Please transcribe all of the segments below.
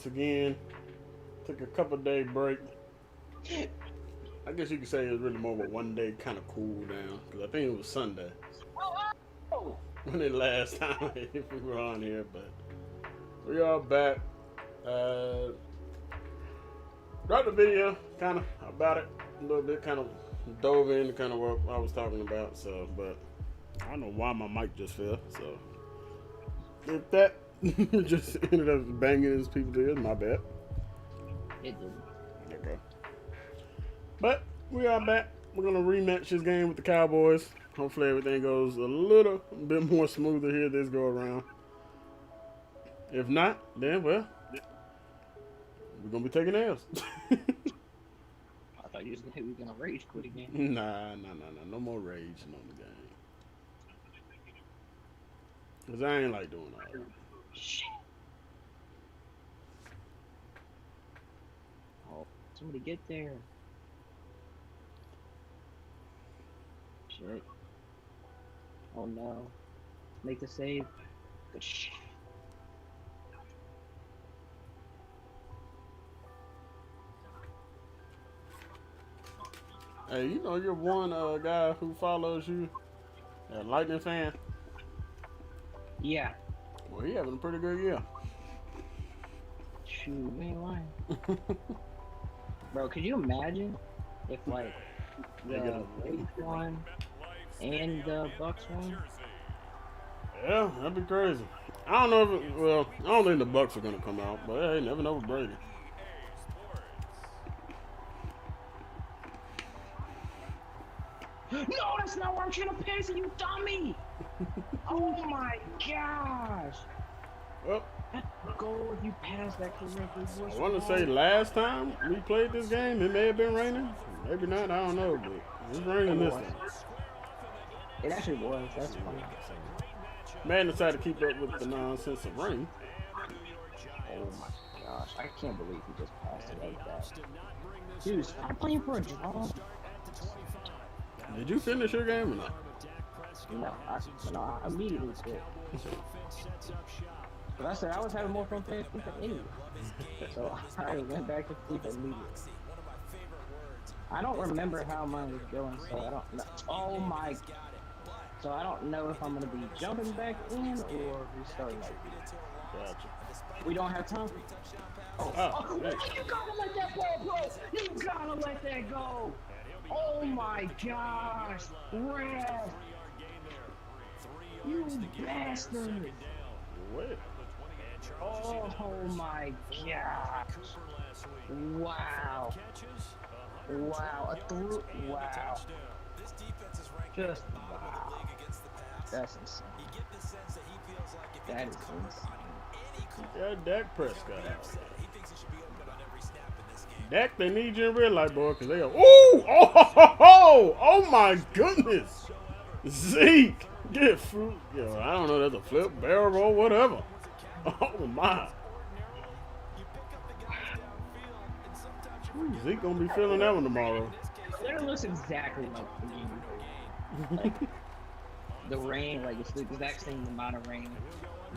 again. Took a couple day break. I guess you could say it was really more of a 1 day kind of cool down because I think it was Sunday when the last time if we were on here. But we are back. Uh, dropped a video kind of about it a little bit, kind of dove into kind of what I was talking about. So, but I don't know why my mic just fell. So if that just ended up banging his people to my bad. It didn't. Okay. But we are back. We're gonna rematch this game with the Cowboys. Hopefully everything goes a little bit more smoother here this go around. If not, then well, we're gonna be taking L's. I thought you were gonna rage quit again. Nah. No more raging on the game. Cause I ain't like doing all that. Shit. Oh, somebody get there. Shit. Oh no. Make the save. Good shit. Hey, you know you're one guy who follows you, a Lightning fan. Yeah. Well, he having a pretty good year. Shoot, you ain't lying. Bro, could you imagine if like the Rays won and the Bucks won? Yeah, that'd be crazy. I don't know if I don't think the Bucks are gonna come out, but hey, never know with Brady. No, that's not where I'm trying to pass it, you dummy! Oh my gosh! Well, That goal, if you pass that correctly, was I want to say last time we played this game, it may have been raining. Maybe not, I don't know, but it's raining this time. It actually was, that's funny. Man decided to keep up with the nonsense of rain. Oh my gosh, I can't believe he just passed it like that. Dude, stop playing for a draw. Did you finish your game or not? No, I immediately quit. But I said I was having more fun playing FIFA anyway. So I went back to FIFA immediately. I don't remember how mine was going, so I don't know. Oh my. So I don't know if I'm going to be jumping back in or restarting. Gotcha. We don't have time. Oh, hey. You gotta let that ball go! You gotta let that go! Oh my gosh! Ref! You bastard! Wait. Oh my gosh! Wow! Wow! Wow! Just wow! That's insane. That is insane. Yeah, Dak Prescott out. Dak, they need you in real life, boy, because they are. Ooh! Oh my goodness! Zeke! Get fruit. Yo, I don't know, that's a flip, barrel roll, whatever. Oh my. Ooh, Zeke gonna be feeling that one tomorrow. It looks exactly like the game. Like, the rain, like it's the exact same amount of rain.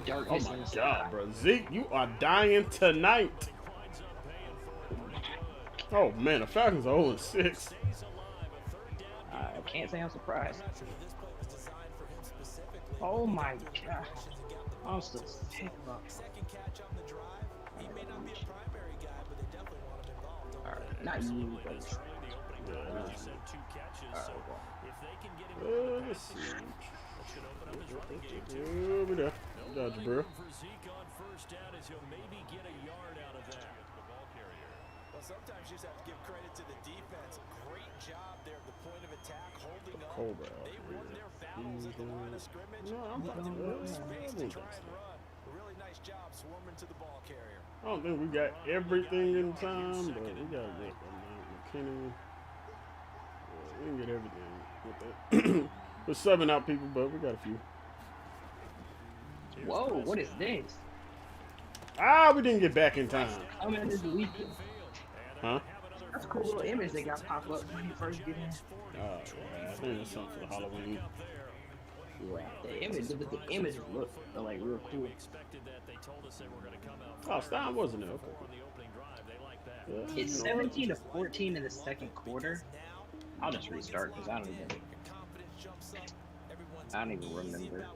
Darkness. Oh my god, bro. Zeke, you are dying tonight. Oh man, the Falcons are 0-6. I can't say I'm surprised. Oh my god. I'm still sick of Alright, not you, but let's see. Over there. Dodge, bro. Sometimes you just have to give credit to the defense. Great job there at the point of attack, holding up. Cobra. They won their battles at the line of scrimmage. No, I'm not Space to try and run. A really nice job swarming to the ball carrier. I don't think we got everything in time, but we got what? McKinney. Yeah, we didn't get everything with that. We're subbing out people, but we got a few. whoa, what is this? Ah, we didn't get back in time. I mean, this weekend. Huh? That's a cool little image they got pop up when you first get in. Oh, yeah, I think it's something for Halloween. Yeah, the image looked like real cool. Oh, Stein wasn't there. Okay. Yeah, It's you know what? 17-14 in the second quarter. I'll just restart because I don't even remember.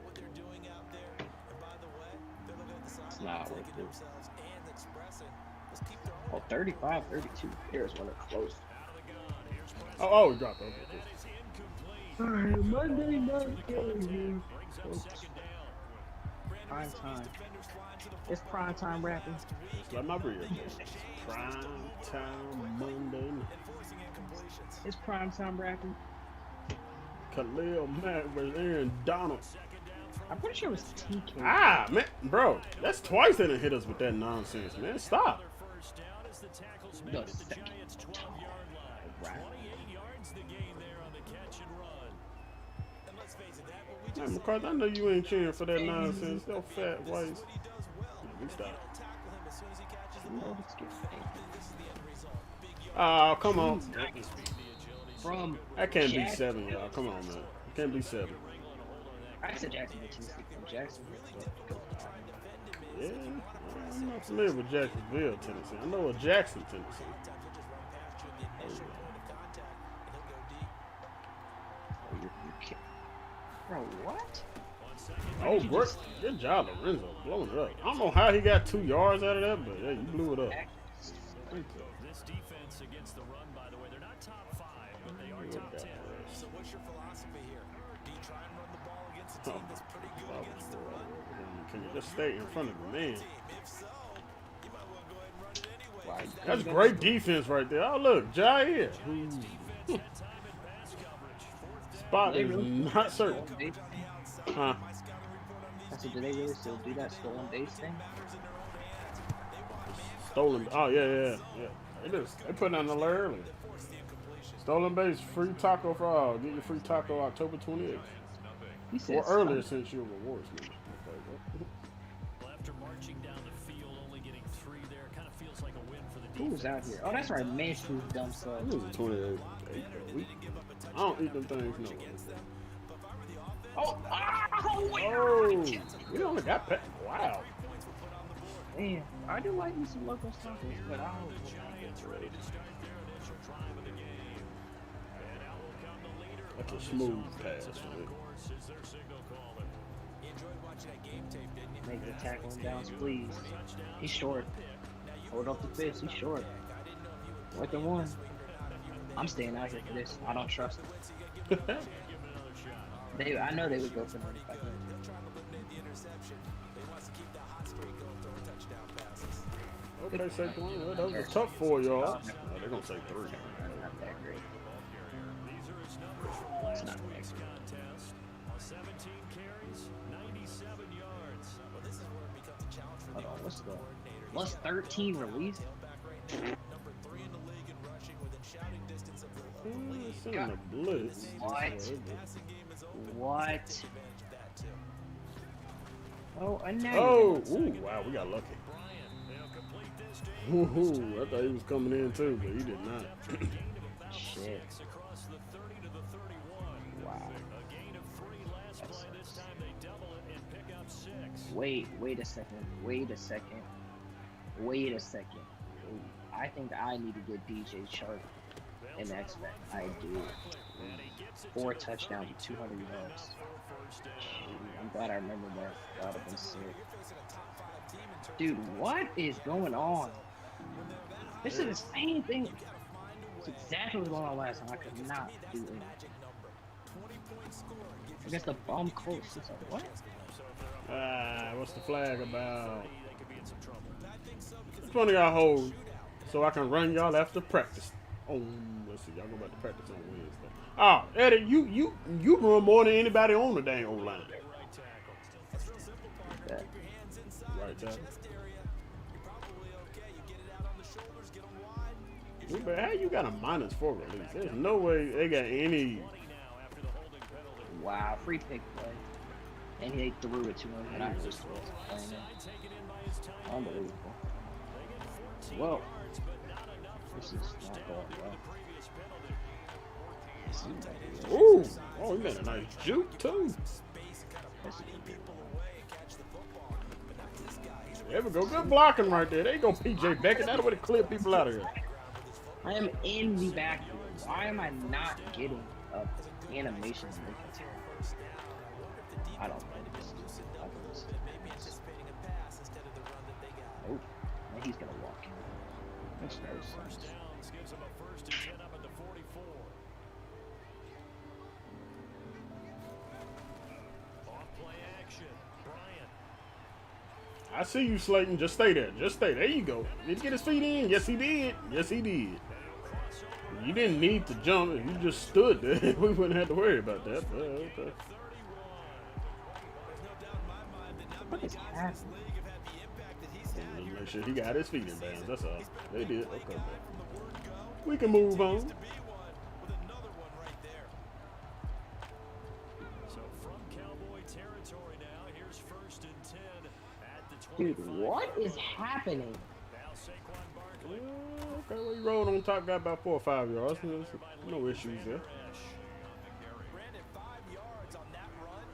It's not worth it. Oh, 35-32. Here's one of close. Oh, he dropped it. Alright, Monday night game. Prime time. It's prime time rapping. It's like my beard. Prime time Monday night. It's prime time rapping. Khalil Mack versus Aaron Donald. I'm pretty sure it was TK. Ah, man, bro, that's twice they done hit us with that nonsense, man. Stop. The second. Right. Man, McCarthy, I know you ain't cheering for that nonsense. That fat whites. We stop. Oh, come on. From That can't be 7, y'all. Come on, man. It can't be 7. I said Jacksonville, Tennessee. From Jacksonville. Yeah, I'm not familiar with Jacksonville, Tennessee. I know of Jackson, Tennessee. Bro, what? Oh, great. Good job, Lorenzo. Blowing it up. I don't know how he got 2 yards out of that, but yeah, you blew it up. This defense against the run, by the way, they're not top 5, but they are top 10. So what's your philosophy here? Do you try and run the ball against a team that's pretty good against the run? Can you just stay in front of the man? If so, you might want to go ahead and run it anyway. That's great defense right there. Oh, look, Jair. Spot is not certain. Huh? I said, do they really still do that stolen base thing? Stolen. Oh, yeah. They put on the alert early. Stolen base, free taco for all. Get your free taco October 28th. He said Or earlier since your rewards. Well, after marching down the field, only getting 3 there, kind of feels like a win for the Who was out here? Oh, that's right. Manslew's dumb stuff. It was 28 week. I don't eat them things no way. Oh, We only got pet. Wow. man. I do like me some local stuff, but I don't. That's a smooth pass. Man. Make the tackle him down, please. He's short. Hold up the fist. He's short. What the one? I'm staying out here for this. I don't trust him. I know they would go for him if I could. Okay, say 1. That was a tough 4 yards. Oh, they're going to say 3. Not that great. It's not that great. 17 carries, 97 yards. Well, this is where it becomes a challenge for Hold on, what's the plus 13 release? number 3 in the league in rushing within shouting distance of the Sending a blitz. What? Oh, a negative. Oh, ooh, wow, we got lucky. Ooh, I thought he was coming in too, but he did not. Shit. Wow. Wait a second. Ooh, I think I need to get DJ Sharp in X-Men. I do. 4 touchdowns and 200 yards. I'm glad I remember that. That would have been sick. Dude, what is going on? This is the same thing. It's exactly what was going on last time. I could not do it. I guess the bum close. It's like, what? What's the flag about? Which one of y'all hold so I can run y'all after practice? Oh, let's see. Y'all go back to practice on Wednesday. Oh, Eddie, you run more than anybody on the dang old line. Yeah. Right tackle. But how you got a -4 release? There's no way they got any. Wow, free pick play. And he threw it to him, and I just was playing it. Unbelievable. Well, this is not going well. Ooh! Oh, he made a nice juke too. There we go. Good blocking right there. There you go, PJ Beckett. That's the way to clear people out of here. I am in the backfield. Why am I not getting animation? I don't know. Oh, now he's gonna walk. That's no sense. Gives him a 1st and 10 up at the 44. Off play action. Bryant. I see you, Slayton. Just stay there. Just stay. There you go. Did he get his feet in? Yes, he did. Yes, he did. You didn't need to jump. If you just stood there, we wouldn't have to worry about that. But, okay. What is happening? Just make sure he got his feet in bounds. That's all. They did. Okay. We can move on. So from Cowboy territory now, here's 1st and 10 at the 25. Dude, what is happening? Now Saquon Barkley. Okay, well, he rolled on top, got about 4 or 5 yards. No issues there. Brandon, 5 yards on that run.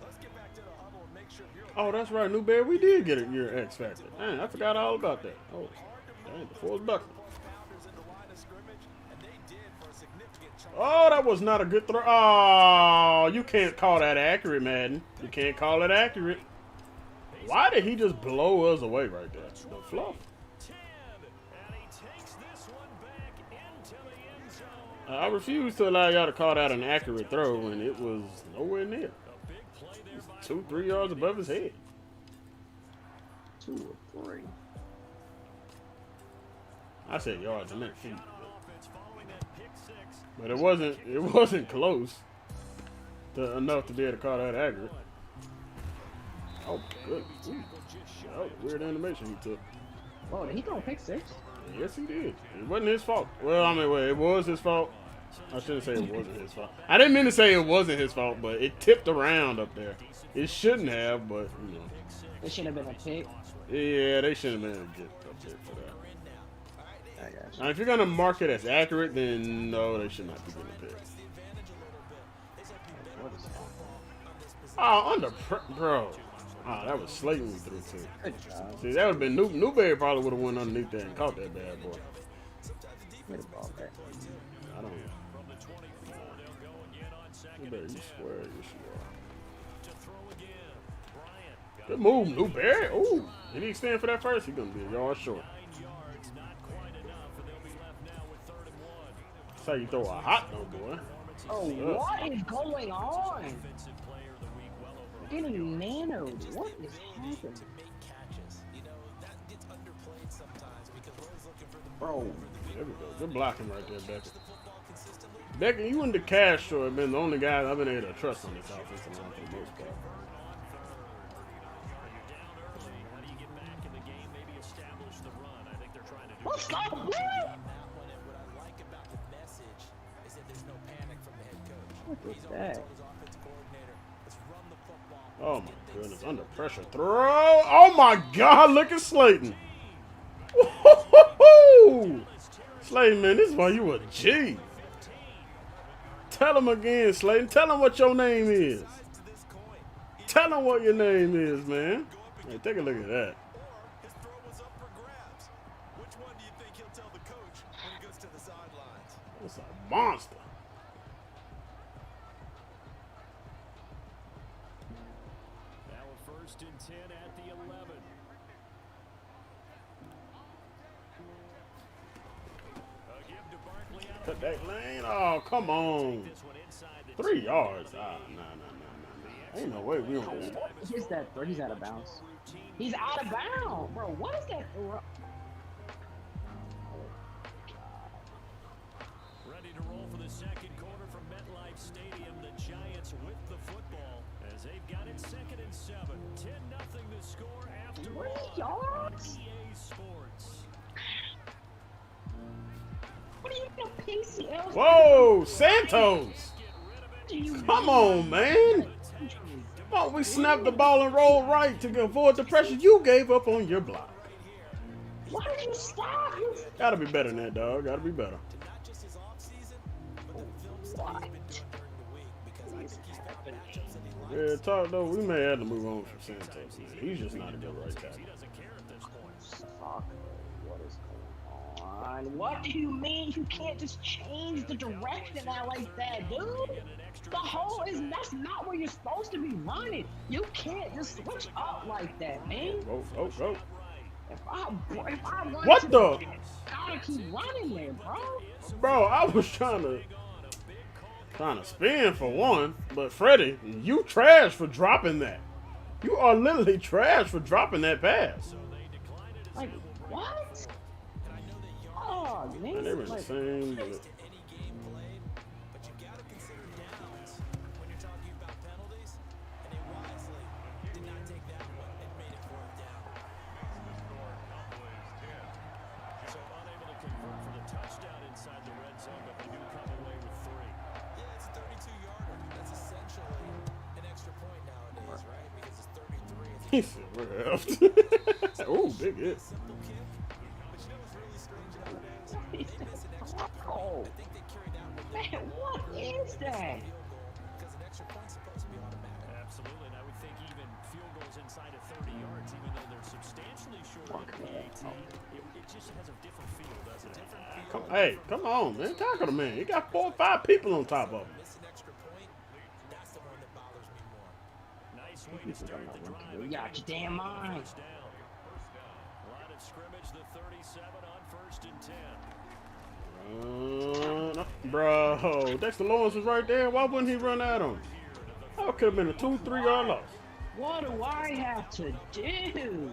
Let's get back to the huddle and make sure you're Oh, that's right, Newberry. We did get your X Factor. Dang, I forgot all about that. Oh, dang, the Forrest Buckner. Oh, that was not a good throw. Oh, you can't call that accurate, Madden. You can't call it accurate. Why did he just blow us away right there? The fluff. I refuse to allow y'all to call that an accurate throw when it was nowhere near. 2, 3 yards above his head. 2 or 3. I said yards, I meant feet. But it wasn't close to enough to be able to call that accurate. Oh, good. Ooh. That was a weird animation he took. Oh, did he throw a pick 6? Yes, he did. It wasn't his fault. Well, I mean, it was his fault. I shouldn't say it wasn't his fault. I didn't mean to say it wasn't his fault, but it tipped around up there. It shouldn't have, but, you know. It should have been a pick. Yeah, they shouldn't have been able to get a pick for that. I got you. Now, if you're going to mark it as accurate, then no, they should not be getting a pick. What is happening? Oh, bro. Oh, that was Slayton we threw to. Good job. See, that would have been Newberry probably would have went underneath there and caught that bad boy. Get the ball back. I don't know. Newberry, you swear, yes you are. Good move, Newberry. Ooh, did he extend for that first? He's gonna be a yard short. That's how you throw a hot no, boy. Oh, what is going on? Getting nanoed. What is happening? Bro. There we go. Good blocking right there, Beckett. Beckett, you and the Castro have been the only guys I've been able to trust on this offensive line for the most part. Let's go! What was that? Oh my goodness, under pressure throw. Oh my God, look at Slayton. Woo-hoo-hoo! Slayton, man, this is why you a G. Tell him again, Slayton. Tell him what your name is. Tell him what your name is, man. Hey, take a look at that. That's a monster. Now a 1st and 10 at the 11. Cut that lane. Oh, come on. 3 yards. Ah, no. Ain't no way we don't. What is that throw? He's out of bounds. He's out of bounds, bro. What is that throw? Ready to roll for the second quarter from MetLife Stadium. The Giants with the football as they've got it 2nd and 7. 10-0 the score after 3 all. yards? EA Sports. What are you doing, PCL? Whoa, Santos. Come on, man. Come on, we snapped the ball and rolled right to avoid the pressure you gave up on your block. Why did you stop? Gotta be better than that, dog. Gotta be better. What? Yeah, talk though. We may have to move on from Santos. Man. He's just not a good right tackle. Fuck. What is going on? What do you mean you can't just change the direction out like that, dude? The hole is that's not where you're supposed to be running. You can't just switch up like that, man. Go. If I run What to the? I gotta keep running there, bro. Bro, I was trying to spin for one, but Freddie, you trash for dropping that. You are literally trash for dropping that pass. Like what? Oh man, And they were the like, same. But he said, "We're out." Oh, big hit. oh man, what is that? Absolutely, and I would think even field goals inside of 30 yards, even though they're substantially short of the PAT, it just has a different feel, doesn't it? Come on, man. Tackle the man. He got 4 or 5 people on top of him. Nice way to start the drive. You got your damn mind. Line of scrimmage, the 37 on 1st and 10. No, bro, Dexter Lawrence was right there. Why wouldn't he run out on him? That could have been a 2-3 yard loss. What do I have to do?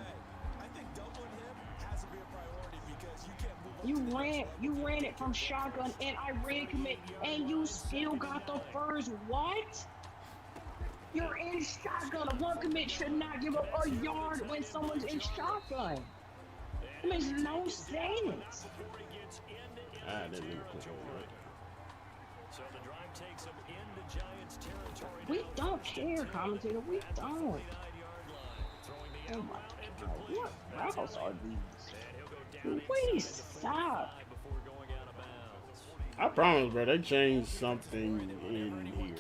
You ran it from shotgun and I ran commit and you still got the first what? You're in shotgun. A one commit should not give up a yard when someone's in shotgun. It makes no sense. I didn't even put it right. So the drive takes him into Giants territory. We don't care, commentator. We don't. Oh my God. What routes are these? Please stop. I promise, bro, they changed something in here.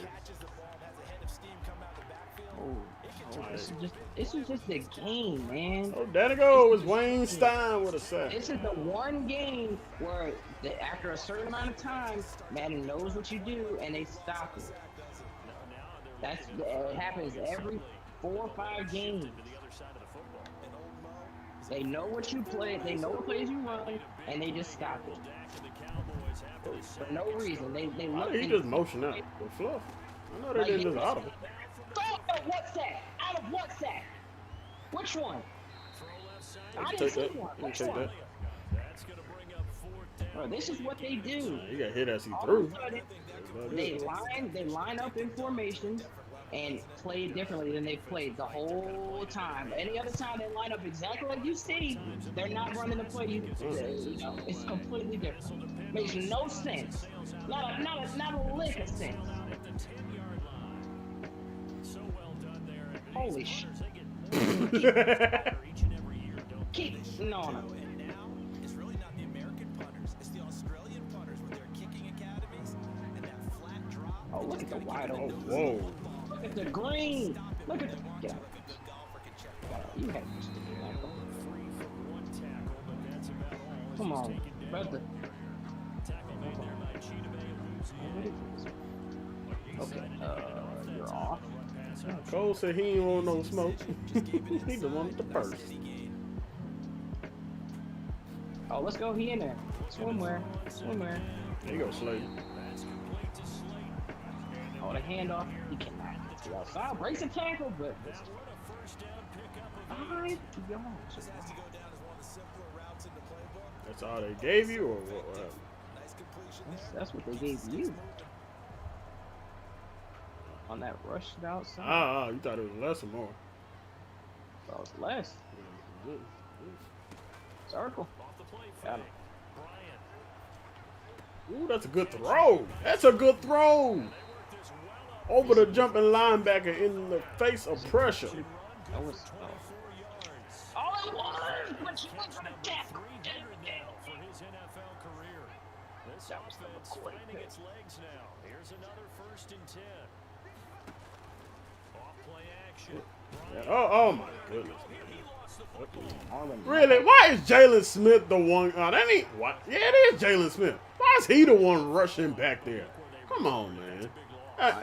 This is just the game, man. Oh, there it goes. Wayne Stein with a sack. This is the one game where after a certain amount of time, Madden knows what you do and they stop it. It happens every 4 or 5 games. They know what you play, they know what plays you run, and they just stop it. For no reason. They look. He just motion out with fluff. I know they didn't just audible. What's that? Out of what's that? Which one? I didn't Take see that. one. You Which take one? that. Bro, this is what they do. He got hit as he All threw. of a sudden, they line up in formations and play differently than they played the whole time. Any other time they line up exactly like you see, they're not running the play. You know, it's completely different. Makes no sense. Not a lick of sense. Holy shit. Keep no. It's really not the American punters, it's the Australian punters with their kicking academies and that flat drop. Oh, look at the wide open. Whoa. Look at the green. Look at the. Get out. You had this thing, Michael. Come on, brother. Okay, you're off. Cole said he ain't want no smoke. He the one with the purse. Oh, let's go. He in there. Swimwear. There you go, Slade. Oh, the handoff. He cannot get to the outside. Breaks the tackle, but it's 5 yards. That's all they gave you, or what? That's what they gave you. On that rush outside. Ah, you thought it was less or more? That was less. Circle. Got him. Ooh, that's a good throw. That's a good throw. Over the jumping linebacker in the face of pressure. That was. Oh, it was! But she went for the tackle. That was finding its legs now. Here's another 1st and 10. Oh my goodness. Marlon Really? Why is Jalen Smith the one? Oh, that ain't what? Yeah, it is Jalen Smith. Why is he the one rushing back there? Come on, man.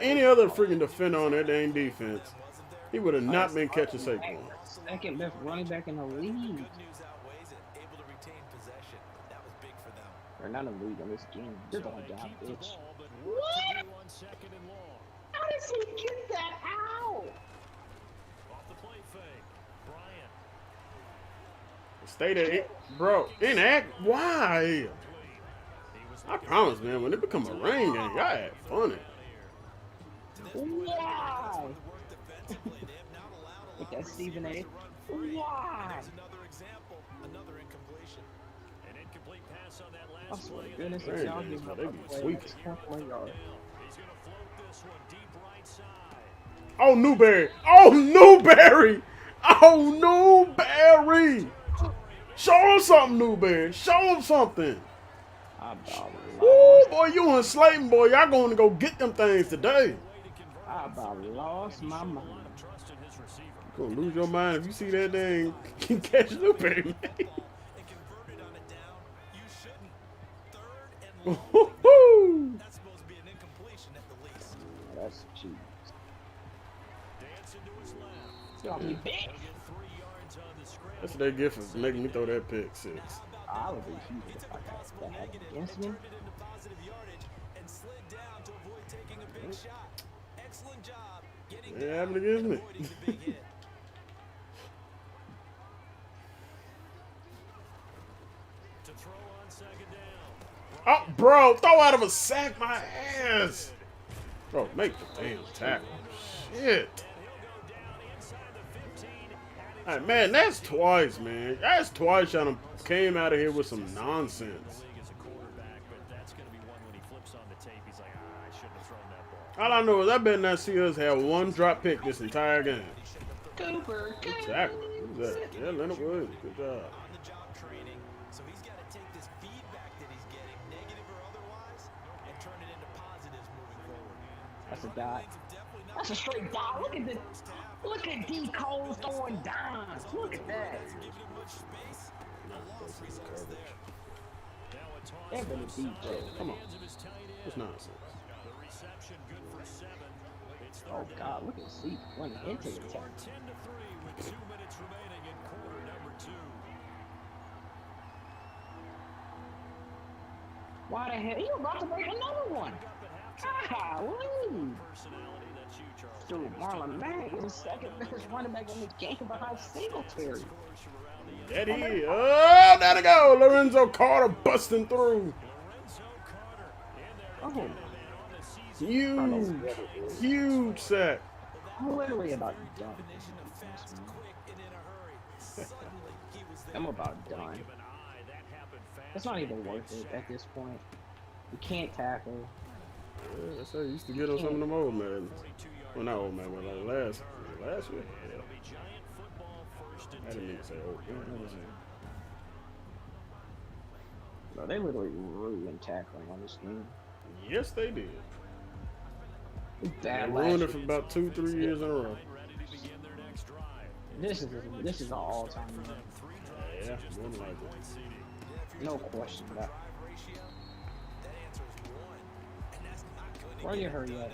Any other freaking defender on that dang defense, he would have not been catching Saquon. Second best running back in the league. Or not in the league in this game. You're going down, bitch. What? How does he get that out? Off the play fake. Bryant. Stay there, bro. Why? I promise, man. When it become a rain game, y'all have fun. Why? Look at Stephen A. Why? An incomplete pass on that I last swear to play. goodness, if Rain y'all games, give bro, up they a be play, sweeping. it's 1 yard. He's going to float this one deep right side. Oh, Newberry. Oh, Newberry. Oh, Newberry. Show him something, Newberry. Show him something. I about Woo, lost. boy, you and Slayton, boy, y'all going to go get them things today. I about lost my mind. Trust in his receiver. You're going to lose your mind if you see that thing catch Newberry, man. Woo-hoo-hoo. That's cheap. Dancing to his left. Y'all be big. 3 yards on the script. That's what they get for making me throw that pick six. I would be huge if I got that happened against me. It happened against me. To throw on second down. Oh, bro, throw out of a sack my ass. Bro, make the damn tackle. Shit. Hey, man, that's twice, man. That's twice y'all done came out of here with some nonsense. As a quarterback, but that's going to be one when he flips on the tape. He's like, I shouldn't have thrown that ball. All I know is I better not see us have one drop pick this entire game. Cooper. Exactly. Who's that? Yeah, Leonard Williams. Good job. So he's got to take this feedback that he's getting, negative or otherwise, and turn it into positives moving forward. That's a dot. That's a straight dot. Look at D. Cole throwing dimes. Look at that. They're gonna beat Joe. Come on. It's nonsense. The reception good for 7. It's Oh God, look at C running into the attack. 10-3 with 2 minutes remaining in quarter number 2. Why the hell? You about to break another one? Golly. Personality, that's you, Charles. Dude, Marlon Mack is second best running back in the game behind Singletary. That he. Oh, there they go. Lorenzo Carter busting through. Oh, Huge sack. I'm literally about done. I'm about done. It's not even worth it at this point. You can't tackle. Yeah, that's how you used to get on some of them old Maddens. Well, not old man, but like last year. Yeah. I didn't mean to say old man. No, they literally ruined tackling on this game. Yes, they did. They Bad ruined it last for year. about 2-3 years in a row. This is an all-time. Yeah, more than likely. No question about Why you hurry up?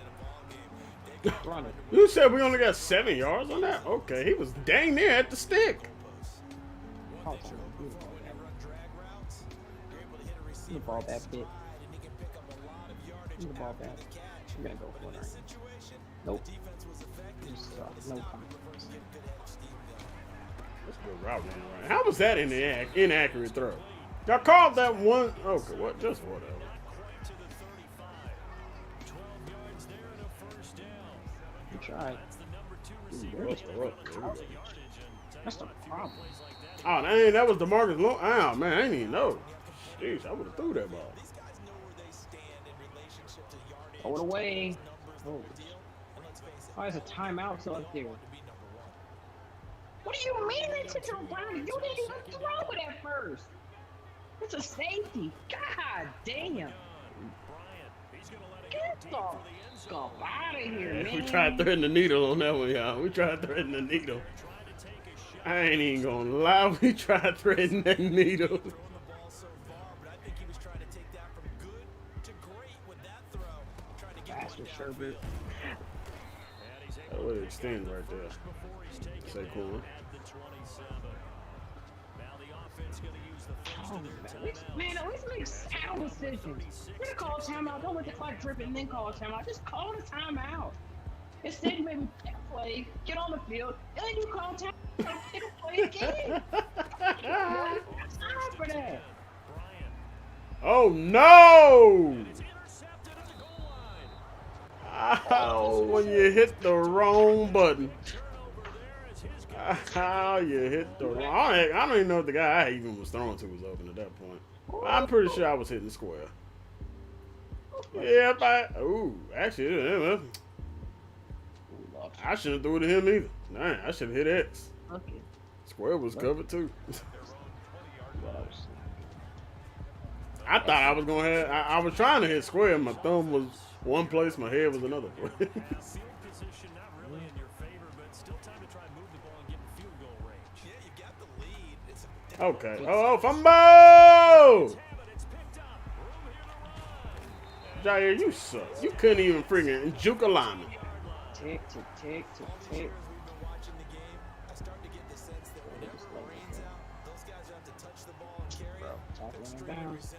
Run it. You said we only got 7 yards on that? Okay, he was dang near at the stick. Oh, the ball back, bitch. The ball back. I'm gonna go for it. Nope. Just no confidence. That's a good route running right. How was that an inaccurate throw? Y'all called that one. Okay, what? Just whatever. You tried. That's the problem. Oh, dang, that was DeMarcus Long. Oh, man, I didn't even know. Jeez, I would have threw that ball. Throw it away. Oh. Oh, there's a timeout still up there. What do you mean they took it around? You didn't even throw it at first. It's a safety. God damn. Get the fuck out of here, man. We tried to thread the needle on that one, y'all. We tried threading the needle. I ain't even gonna lie. We tried threading that needle. Throwing the ball so far, but I think he was trying to take that from good to great with that throw. Trying to get Bastard one Sherbert. That would extend right there. Say cool. Oh, man, at least make sound decisions. We're gonna call a timeout. Don't let the clock drip and then call a timeout. Just call a timeout. Instead, you maybe play, get on the field, and then you call timeout and play again. It's time for that. Oh no! Oh, when you hit the wrong button. Oh, you hit the wrong. I don't even know if the guy I even was throwing to was open at that point. I'm pretty sure I was hitting square. Yeah, but actually, I shouldn't have threw it to him either. Nah, I should have hit X. Okay. Square was covered too. I thought I was gonna have. I was trying to hit square. My thumb was one place, my head was another place. Okay. Oh, fumble! Jair, you suck. You couldn't even freaking juke a lineman. Tick, tick, tick, tick, tick.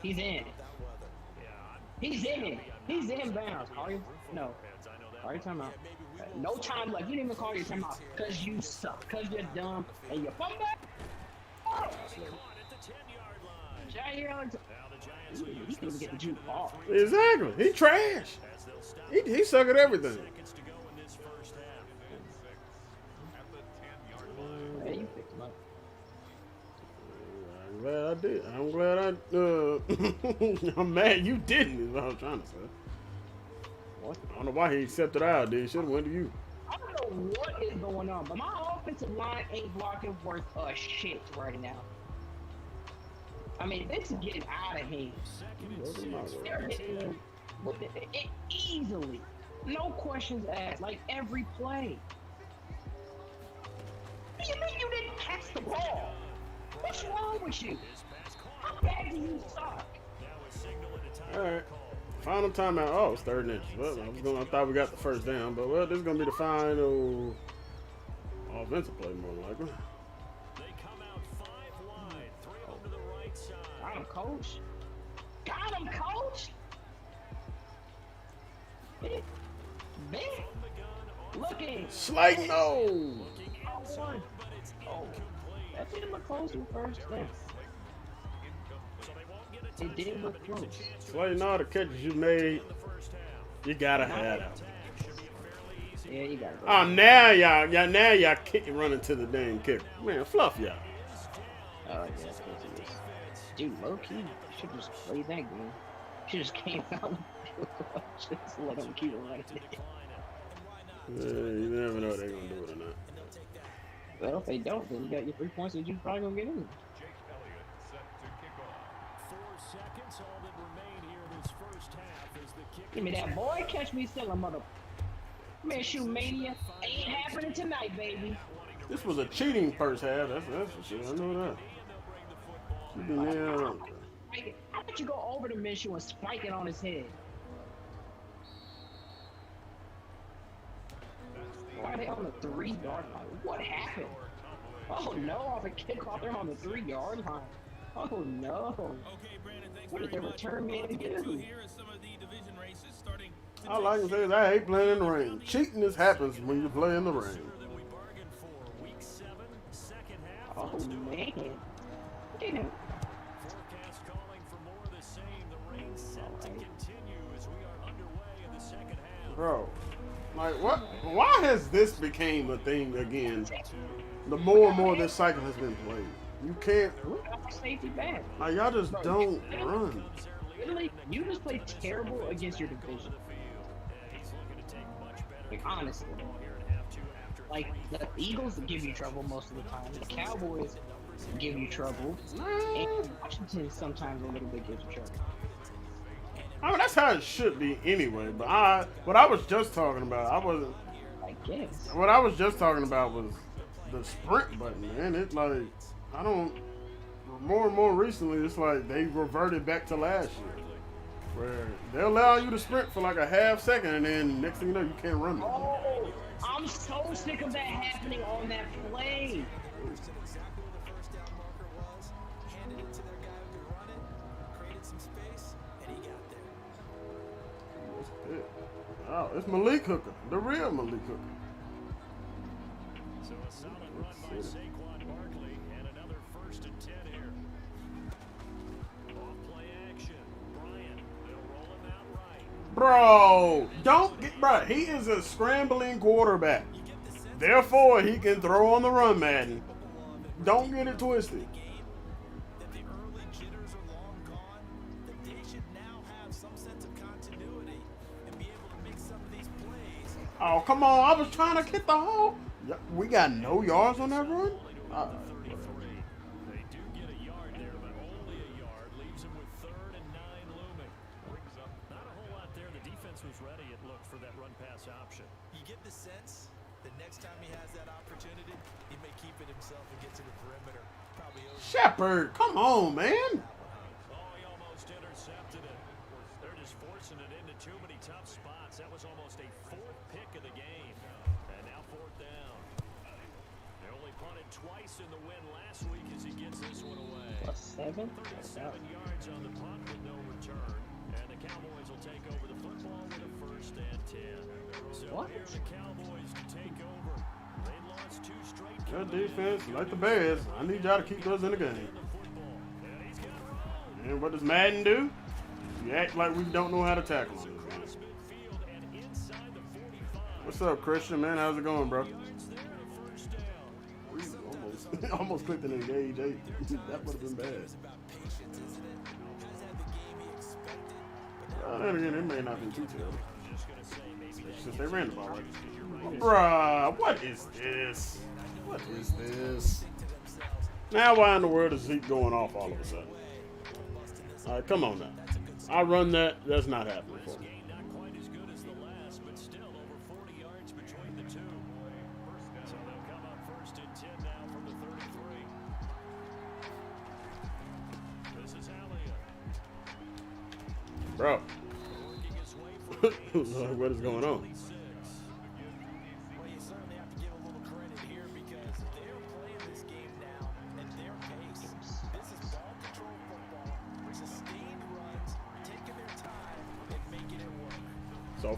He's in. He's in. He's in bounds. Call you? No. Call your timeout. No time left. You didn't even call your timeout because you suck. Because you're dumb and you're fumble. Oh. Jair, he couldn't get the juke ball. Exactly. He trash. He suck at everything. Hey, you picked him up. I'm glad I did. I'm glad I'm mad you didn't, is what I'm trying to say. What? I don't know why he accepted our idea. Should have went to you. I don't know what is going on, but my offensive line ain't blocking worth a shit right now. I mean, this is getting out of hand. They're hitting it easily. No questions asked, like every play. What do you mean you didn't catch the ball? What's wrong with you? How bad do you suck? All right. Final timeout. Oh, it's third and inch. Well, I thought we got the first down, but well, this is gonna be the final offensive play, more likely. Got him, coach. Got him, coach. Big. Looking. Slate no. Oh, that didn't look close to first down. It did look close. Slate all the catches you made, you gotta have that. Yeah, you got it. Oh, now y'all running to the dang kicker. Man, fluff y'all. Oh, yeah, that's close to this. Dude, low key, you should just play that game. Should just came out and just let them keep running it. You never know if they're gonna do it or not. Well, if they don't, then you got your 3 points that you probably gonna get in. Give me that, boy. Catch me selling, mother. Man, shoot, mania. Ain't happening tonight, baby. This was a cheating first half. That's for sure. I know that. How about you go over the Minshew and spike it on his head? Why are they on the 3-yard line? What happened? Oh no, off a kickoff, they're on the 3-yard line. Oh no. What did the return man do? All I can say is I hate playing in the rain. Cheating just happens when you play in the rain. Oh man. Damn. Bro, like what? Why has this became a thing again? The more and more this cycle has been played, you can't. Safety bad. Like y'all just don't run. Literally, you just play terrible against your division. Like honestly, like the Eagles give you trouble most of the time. The Cowboys give you trouble, and Washington sometimes a little bit gives you trouble. I mean, that's how it should be anyway. But what I was just talking about, I guess. what I was just talking about was the sprint button, man. It like, I don't. More and more recently, it's like they reverted back to last year, where they'll allow you to sprint for like a half second, and then next thing you know, you can't run no more. Oh, I'm so sick of that happening on that play. Exactly where the first down marker was, handed it to their guy who could run it, created some space, and he got there. That's it. Oh, it's Malik Hooker, the real Malik Hooker. So a solid run by Saquon Barkley and another 1st and 10 here. Off play action. Bryant, they'll roll him out right. Bro, don't get bro. He is a scrambling quarterback. Therefore, he can throw on the run, Madden. Don't get it twisted. That the early jitters are long gone, that they should now have some sense of continuity and be able to make some of these plays. Oh, come on. I was trying to hit the hole. We got no yards on that run? They do get a yard there, but only a yard. Leaves him with 3rd and 9 looming. Brings up not a whole lot there. The defense was ready, it looked, for that run-pass option. You get the sense that next time he has that opportunity, he may keep it himself and get to the perimeter. Probably Shepard, come on, man. Oh, he almost intercepted it. They're just forcing it into too many tough spots. That was almost a 4th pick of the game. And now 4th down. They only punted twice in the win last week as he gets this one away. +7? 37 yards on the punt with no return. And the Cowboys will take over the football with a 1st and 10. So here are the Cowboys to take over. They lost 2 straight. That defense, like the Bears, I need y'all to keep us in the game. And what does Madden do? You act like we don't know how to tackle him. What's up, Christian, man? How's it going, bro? Almost clicked an engage 8. That would have been bad. Then again, it may not be too terrible. Since they ran the ball right. Bruh, what is this? What is this? Now why in the world is Zeke going off all of a sudden? All right, come on now. I run that. That's not happening for me. Not quite as good as the last, but still over 40 yards between the two. So they'll come up 1st and 10 now from the 33. This is Elliott. Bro. Working his way for What is going on? Well, you certainly have to give a little credit here because they're playing this game now at their pace. This is ball control football, sustained runs, taking their time and making it work. So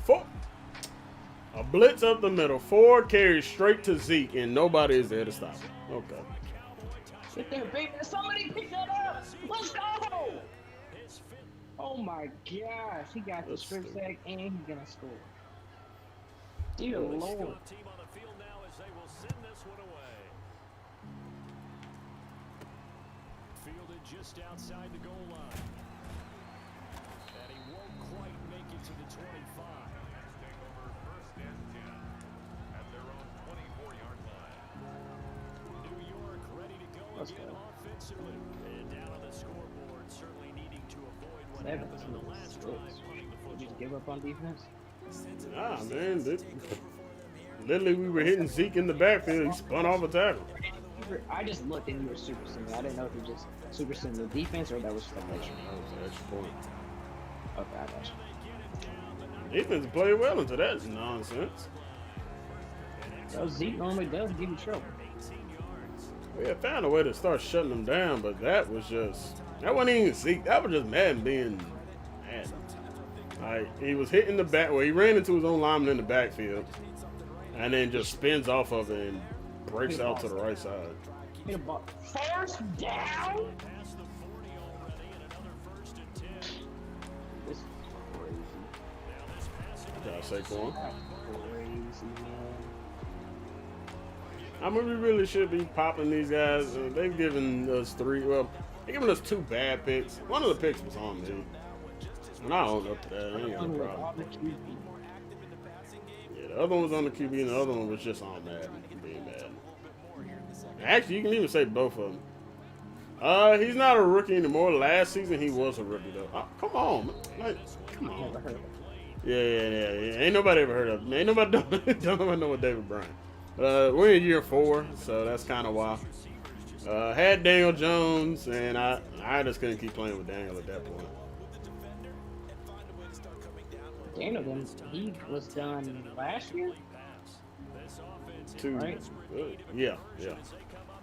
a blitz up the middle, 4 carries straight to Zeke, and nobody is there to stop it. Okay. Get there, baby. Somebody pick that up. Let's go. Oh my gosh, he got the strip sack and he's gonna score. Dear Lord. Team on the field now as they will send this one away. Fielded just outside the goal line. And he won't quite make it to the 25. Take over 1st and 10 at their own 24-yard line. New York ready to go again offensively. And down on the scoreboard, certainly needing to avoid what happened on the last drive, punting the Did you football. give up on defense? Nah, man. Literally, we were hitting Zeke in the backfield. He spun off a tackle. I just looked and you were super sending. I didn't know if you just super sending the defense or that was just a extra. That was an extra point. Okay, I got you. Defense played well into that nonsense. Well, Zeke normally does give you trouble. We had found a way to start shutting them down, but that wasn't even Zeke. That was just Madden being Madden. Like, he was hitting the back, well, he ran into his own lineman in the backfield, and then just spins off of it and breaks out to the right side. Hit a ball. 1st down? This is crazy. Gotta say, Saquon. Crazy, man. I mean, we really should be popping these guys. They've given us 3. Well, they've given us 2 bad picks. One of the picks was on me. And I own up to that. I ain't got no problem. Yeah, the other one was on the QB, and the other one was just on Madden, being Madden. Actually, you can even say both of them. He's not a rookie anymore. Last season he was a rookie though. Come on, man. Like, come on. Never heard of him. Yeah. Ain't nobody ever heard of him. Ain't nobody don't even know what David Bryant. We're in year 4, so that's kind of why. Had Daniel Jones, and I just couldn't keep playing with Daniel at that point. Daniel, then he was done last year. Right? Yeah.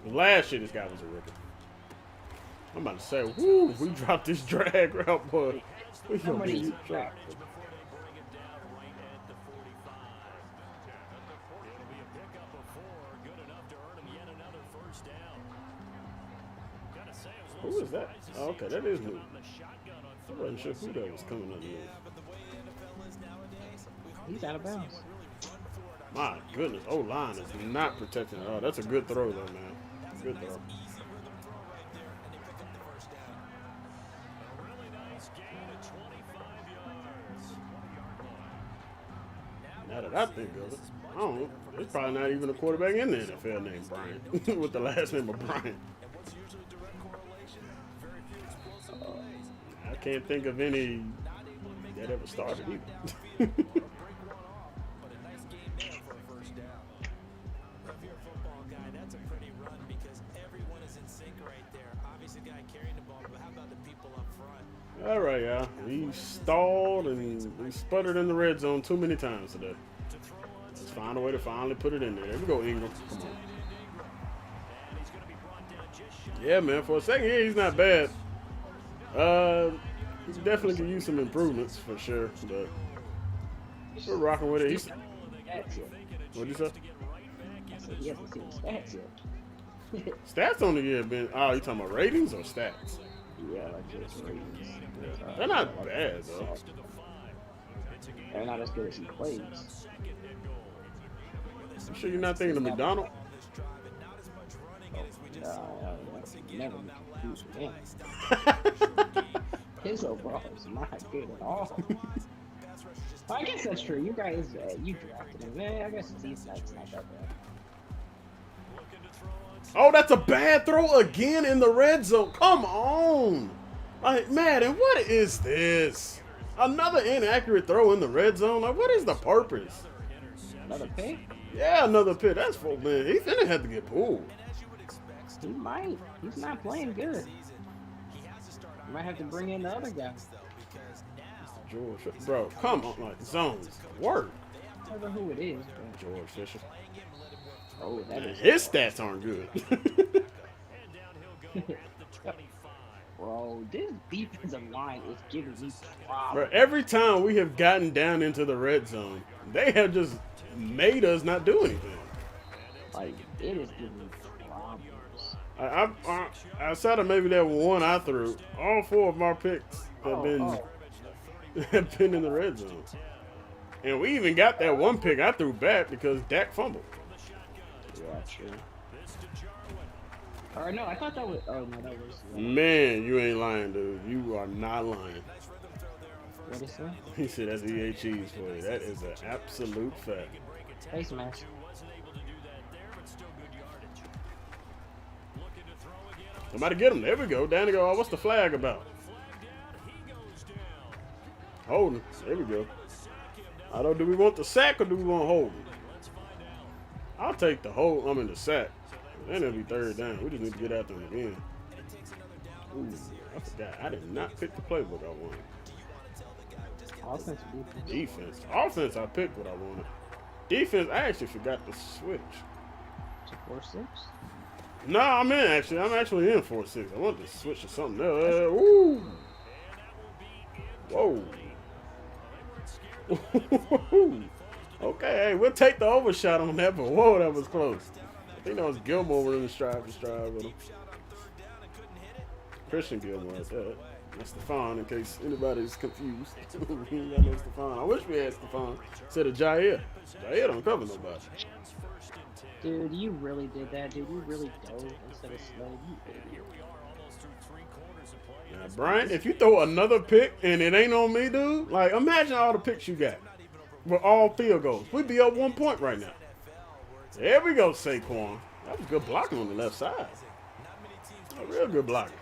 Last year this guy was a rookie. I'm about to say, whoo, if we drop this drag route, boy. We How gonna many be you dropped? Who is that? Oh, okay, that is new. I wasn't sure who that was coming up new. He's out of bounds. My goodness, O-line is not protecting at all. That's a good throw, though, man. Good throw. Now that I think of it, I don't know. There's probably not even a quarterback in the NFL named Brian with the last name of Brian. I can't think of any that ever started either. All right, y'all. He stalled and he sputtered in the red zone too many times today. Let's find a way to finally put it in there. There we go, Ingram. Come on. Yeah, man. For a second here, he's not bad. He definitely could use some improvements for sure, but we're rocking with it. What'd you say? I said he hasn't seen stats yet. Stats on the year have been. Oh, you talking about ratings or stats? Yeah, like just ratings. They're not bad though. They're not as good as he plays. You sure you're not thinking of McDonald? Never been confused with him. His overall is not good at all. Well, I guess that's true. You guys, you drafted him. Man, I guess he's not that bad. Oh, that's a bad throw again in the red zone. Come on. Like, Madden, what is this? Another inaccurate throw in the red zone? Like, what is the purpose? Another pick? Yeah, another pick. That's full, man. He finna have to get pulled. He might. He's not playing good. You might have to bring in the other guy. George, bro, come on, like, zones. Work. I don't know who it is, but... George Fisher. Oh, that is... His stats aren't good. Bro, this defensive line is giving me problems. Bro, every time we have gotten down into the red zone, they have just made us not do anything. Like, it is giving me problems. Outside of maybe that one I threw, all 4 of our picks have been in the red zone. And we even got that one pick I threw back because Dak fumbled. Yeah, true. Or no, I thought that was. Oh no, that was. Man, you ain't lying, dude. You are not lying. What is that? He said that's EA cheese for you. That is an absolute fact. Face mask. Somebody get him. There we go. Down to go. Oh, what's the flag about? Holding. There we go. I don't. Do we want the sack or do we want holding? I'll take the hold. I mean the sack. Then it'll be 3rd down. We just need to get after him again. Ooh, I forgot. I did not pick the playbook I wanted. Offense, defense. Offense, I picked what I wanted. Defense, I actually forgot to switch. 4-6. No, I'm actually in 4-6. I wanted to switch to something else. Woo! Whoa! Okay, hey, we'll take the overshot on that, but whoa, that was close. I think that was Gilmore in the stride with him. Christian Gilmore at that. That's Stephon, in case anybody's confused. We ain't got no Stephon. I wish we had Stephon instead of Jair. Jair don't cover nobody. Dude, you really did that, dude. You really dove instead of slow. You idiot. Now, Brian, if you throw another pick and it ain't on me, dude, like, imagine all the picks you got. With all field goals. We'd be up 1 point right now. There we go, Saquon. That was good blocking on the left side. A real good blocker.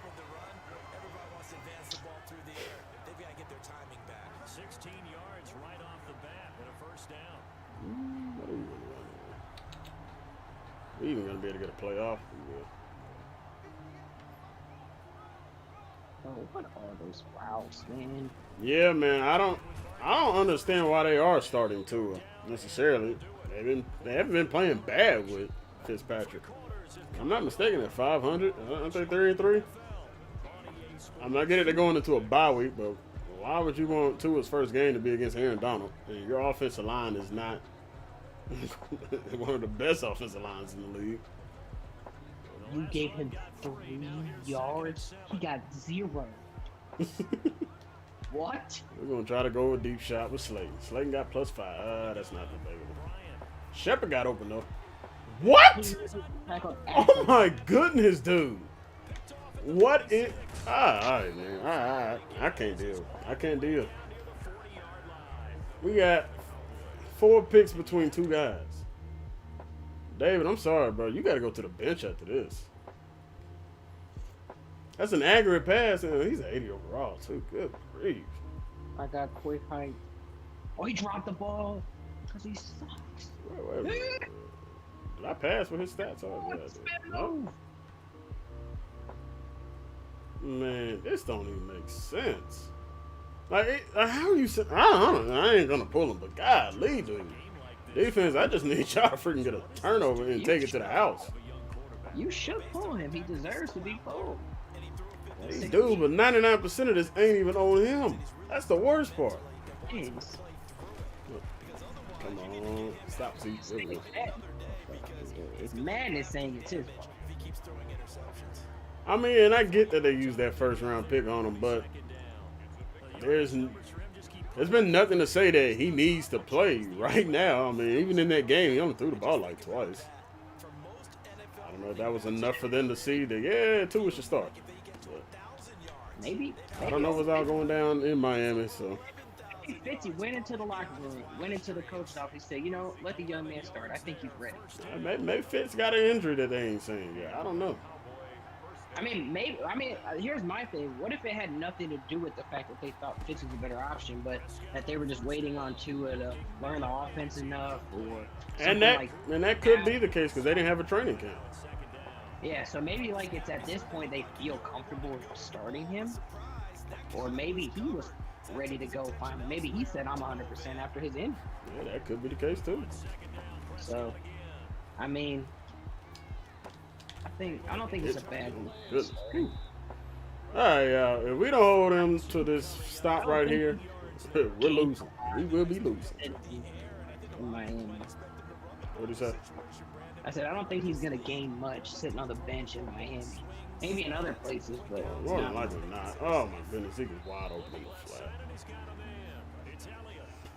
Everybody wants to advance the ball through the air. They've got to get their timing back. 16 yards right off the bat and a first down. What are we gonna run here? We even gonna be able to get a playoff. Oh, what are those routes, man? Yeah, man. I don't understand why they are starting Tua necessarily. They haven't been playing bad with Fitzpatrick. I'm not mistaken at 500. Aren't they 3-3? I'm not getting it. They're going into a bye week, but why would you want Tua's first game to be against Aaron Donald? And your offensive line is not one of the best offensive lines in the league. You gave him 3 yards. He got 0. What? We're going to try to go a deep shot with Slayton. Slayton got +5. That's not debatable. Shepard got open, though. What? Oh, my goodness, dude. What is... All right, man. All right. I can't deal. I can't deal. We got 4 picks between 2 guys. David, I'm sorry, bro. You got to go to the bench after this. That's an accurate pass, and he's an 80 overall, too. Good grief. I got quick height. Oh, he dropped the ball because he sucks. Wait a minute. Did I pass with his stats? Oh, no. Man, this don't even make sense. Like, how are you? I don't know. I ain't gonna pull him, but golly, dude. Defense, I just need y'all to freaking get a turnover and take it to the house. You should pull him. He deserves to be pulled. Hey, dude, but 99% of this ain't even on him. That's the worst part. Jeez. Come on, stop. See, It's Madden saying it's his fault. I mean, and I get that they used that first round pick on him, but there's been nothing to say that he needs to play right now. I mean, even in that game, he only threw the ball like twice. I don't know if that was enough for them to see that, yeah, Tua should start. But Maybe. I don't know what's all going down in Miami, so. Fitzy went into the locker room, went into the coach's office, said, you know, let the young man start. I think he's ready. Maybe Fitz got an injury that they ain't saying yet. I don't know. I mean, maybe. I mean, here's my thing. What if it had nothing to do with the fact that they thought Fitz was a better option, but that they were just waiting on Tua to learn the offense enough, or and that could be the case because they didn't have a training camp. Yeah, so maybe like it's at this point they feel comfortable starting him, or maybe he was ready to go finally. Maybe he said I'm 100% after his injury. Yeah, that could be the case too. So, I mean, I don't think it's a bad one. Good. All right, y'all. If we don't hold him to this stop right here, we're losing. We will be losing. In Miami. What did you say? I said I don't think he's gonna gain much sitting on the bench in Miami. Maybe in other places, but More than likely not. Oh my goodness, he was wide open in the flat.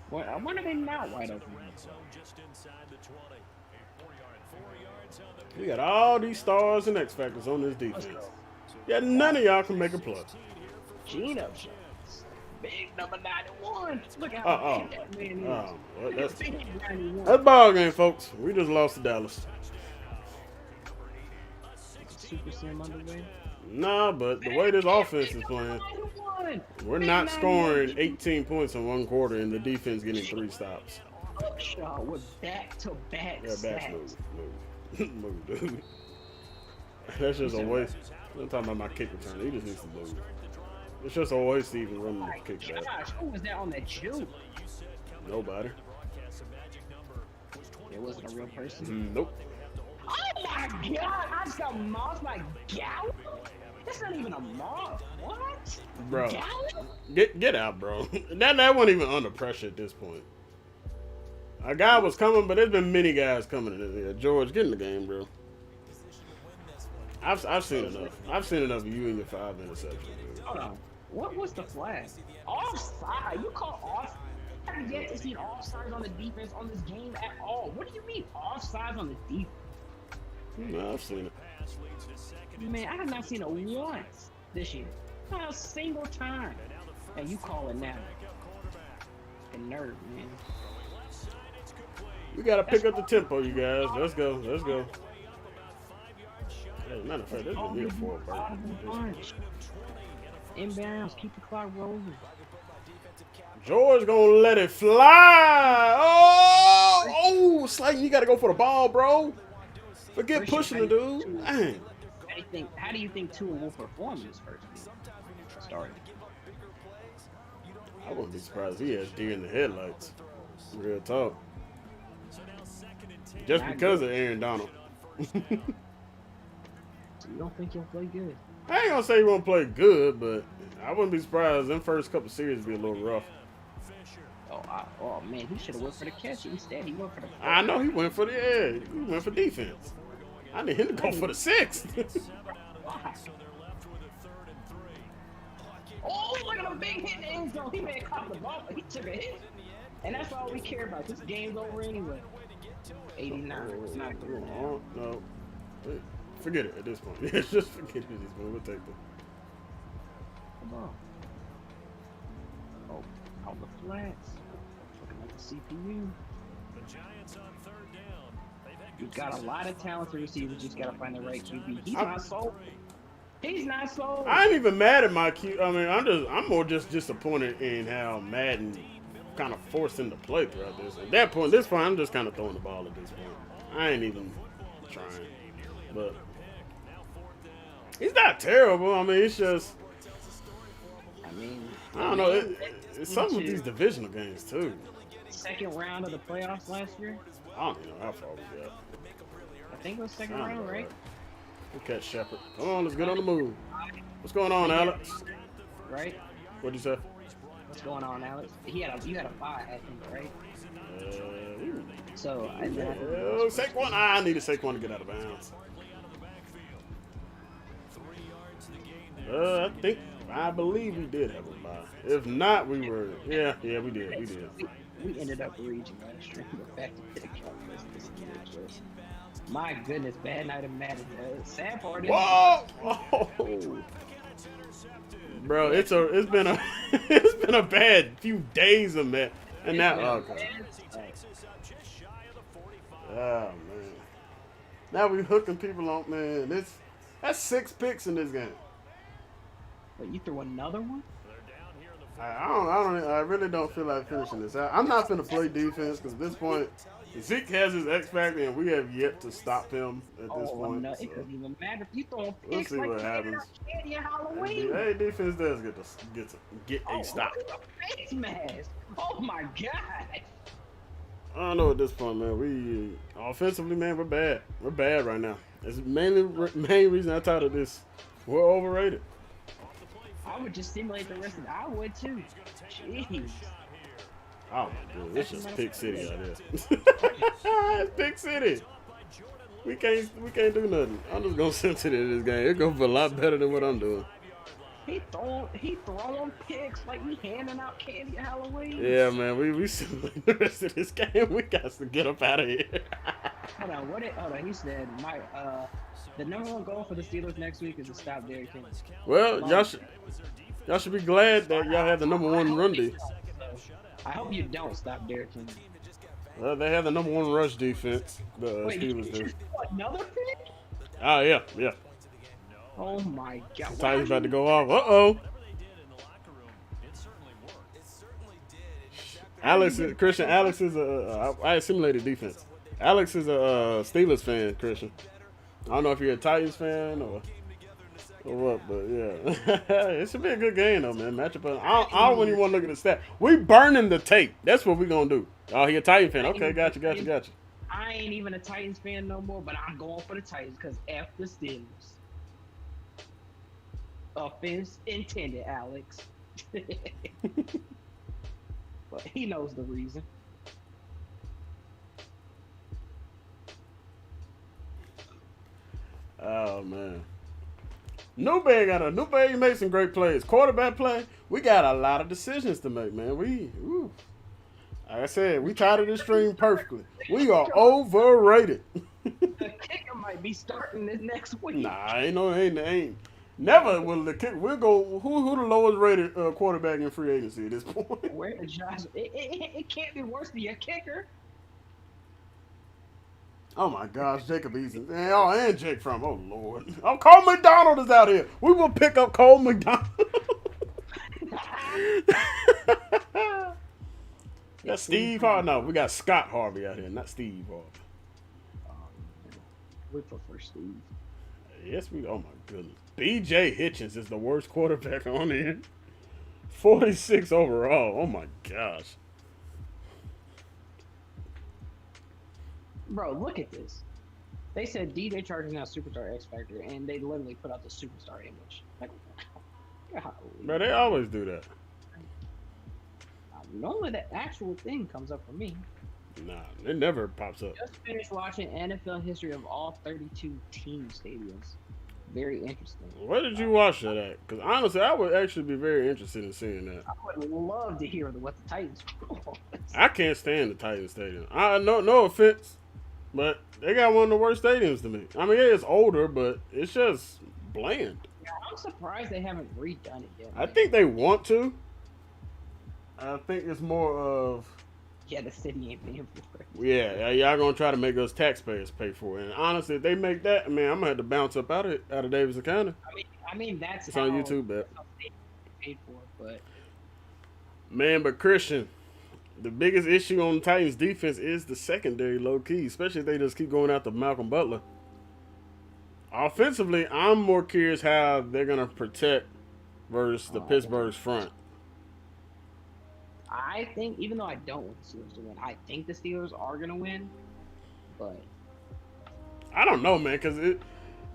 Well, I wonder if they're not wide open. We got all these stars and X factors on this defense. Yeah, none of y'all can make a play. Geno shots. Big number 91. Look how big that man is. Well, that's Big 91. a ball game, folks. We just lost to Dallas. Super Sam underway. Nah, but the way this offense is playing, we're not scoring 18 points in one quarter and the defense getting 3 stops. Upshaw with back-to-back Yeah, back sacks. move, dude. That's just a waste. I'm talking about my kick return. He just needs to move. It's just a waste to even run the kick back. Gosh, who was that on that juke? Nobody. It wasn't a real person. Nope. Oh my god! I just got mossed by Gallup? That's not even a moss. What? Bro. Gallup? Get out, bro. That wasn't even under pressure at this point. A guy was coming, but there's been many guys coming in here. George, get in the game, bro. I've seen enough. I've seen enough of you and your 5 interceptions, dude. Hold on. What was the flag? Offside? You call offside? I have yet to see offsides on the defense on this game at all. What do you mean offsides on the defense? No, I've seen it. Man, I have not seen it once this year. Not a single time. And you call it now. A nerd, man. We gotta pick up the tempo, you guys. Let's go. Let's go. Hey, matter of fact, this is me a 4 break. Punch. Inbounds. Keep the clock rolling. George gonna let it fly. Oh, Slayton, you gotta go for the ball, bro. Forget pushing the dude. Dang. How do you think Tua will perform this first game? Starting. I wouldn't be surprised if he has deer in the headlights. Real talk. Just because of Aaron Donald. So you don't think he'll play good? I ain't gonna say he won't play good, but I wouldn't be surprised. Them first couple series be a little rough. Oh man, he should have went for the catch. Instead, he went for the. I know he went for the edge. He went for defense. I need him to go for the 6th. Oh, look at him big hit in the end zone. He may have caught the ball, but he took a hit. And that's all we care about. This game's over anyway. 89. It's not good. No. Forget it at this point. Yeah, just forget it at this point. We'll take it. Come on. Oh, out the flats. Looking like the CPU. The Giants on 3rd down. They've had good You've got a lot of talented receivers. Just got to find the right QB. He's I'm- not sold. He's not sold. I ain't even mad at my Q. I mean, I'm more just disappointed in how Madden kind of forced him to play throughout this. At that point, this point, I'm just kind of throwing the ball at this point. I ain't even trying. But he's not terrible. I mean, it's just, I mean, I don't know. It's something with these divisional games, too. second round of the playoffs last year. I don't even know how far we got. I think it was second I don't round, know, right? We'll catch Shepard. Come on, let's get on the move. What's going on, Alex? Right? What'd you say? What's going on, Alex? You had a bye, I think, right? So I Saquon. I needed Saquon to get out of bounds. I believe we did have a bye. If not, we were. Yeah, we did. we ended up reaching that stream. The fact that they got this is ridiculous. My goodness, bad night of Madden. Sad part is. Whoa! Oh. Bro, it's been a it's been a bad few days of Madden, and now okay. Oh man, now we hooking people on, man. That's 6 picks in this game. But you threw another one? I really don't feel like finishing this out. I'm not gonna play defense because at this point, Zeke has his X factor, and we have yet to stop him at this point. No, So. it doesn't even matter if you throw We'll picks see like what happens. candy at Halloween. Hey, defense does get a stop. Look at the face mask. Oh my god. I don't know at this point, man. We offensively, man, we're bad. We're bad right now. It's main reason I titled this. We're overrated. I would just stimulate the rest of I would too. Jeez. Oh my god, this is Pick City out here. It's Pick City. We can't do nothing. I'm just gonna send it in this game. It's gonna be a lot better than what I'm doing. He throwing picks like we handing out candy at Halloween. Yeah, man. We simulate the rest of this game. We got to get up out of here. Hold on. He said the number one goal for the Steelers next week is to stop Derrick Henry. Well, y'all should be glad that y'all have the number 1 run D. I hope you don't stop Derrick Henry. Well, they have the number 1 rush defense. The Wait, Steelers do. Another pick? Oh yeah. Oh my god. Titans about to go off. Uh-oh. Alex is I simulated defense. Alex is a Steelers fan, Christian. I don't know if you're a Titans fan or what, but yeah. It should be a good game though, man. Matchup. I don't even want to look at the stat. We burning the tape. That's what we gonna do. Oh, he a Titan fan. Okay, got you. I ain't even a Titans fan no more, but I'm going for the Titans because F the Steelers. Offense intended, Alex. But he knows the reason. Oh man. Newberry made some great plays. Quarterback play, we got a lot of decisions to make, man. Like I said, we tied this stream perfectly. We are overrated. The kicker might be starting this next week. Nah, ain't. Never will the kick. We'll go. Who the lowest rated quarterback in free agency at this point? Where is Josh? It can't be worse than your kicker. Oh my gosh, Jacob Eason. Oh, and Jake Fromm. Oh Lord. Oh, Cole McDonald is out here. We will pick up Cole McDonald. That's Steve Harvey. No, we got Scott Harvey out here, not Steve Harvey. We prefer Steve. Yes, we. Oh my goodness. B.J. Hitchens is the worst quarterback on here. 46 overall. Oh my gosh. Bro, look at this. They said DJ Chark is now Superstar X Factor, and they literally put out the Superstar image. Like, Bro, they always do that. normally the actual thing comes up for me. Nah, it never pops up. Just finished watching NFL history of all 32 team stadiums. Very interesting. Where did you watch that at? Because honestly, I would actually be very interested in seeing that. I would love to hear what the Titans was. I can't stand the Titans Stadium. No offense, but they got one of the worst stadiums to me. I mean, it's older, but it's just bland. Yeah, I'm surprised they haven't redone it yet. I think they want to. I think it's more of, yeah, the city ain't paying for it. yeah, y'all gonna try to make us taxpayers pay for it. And honestly, if they make that, man, I'm gonna have to bounce up out of Davidson County. I mean that's It's how on YouTube, bet. that's how they paid for it, but Man, but Christian, the biggest issue on the Titans defense is the secondary, low key, especially if they just keep going after Malcolm Butler. Offensively, I'm more curious how they're gonna protect versus the Pittsburgh's front. I think, even though I don't want the Steelers to win, I think the Steelers are gonna win. But I don't know, man, because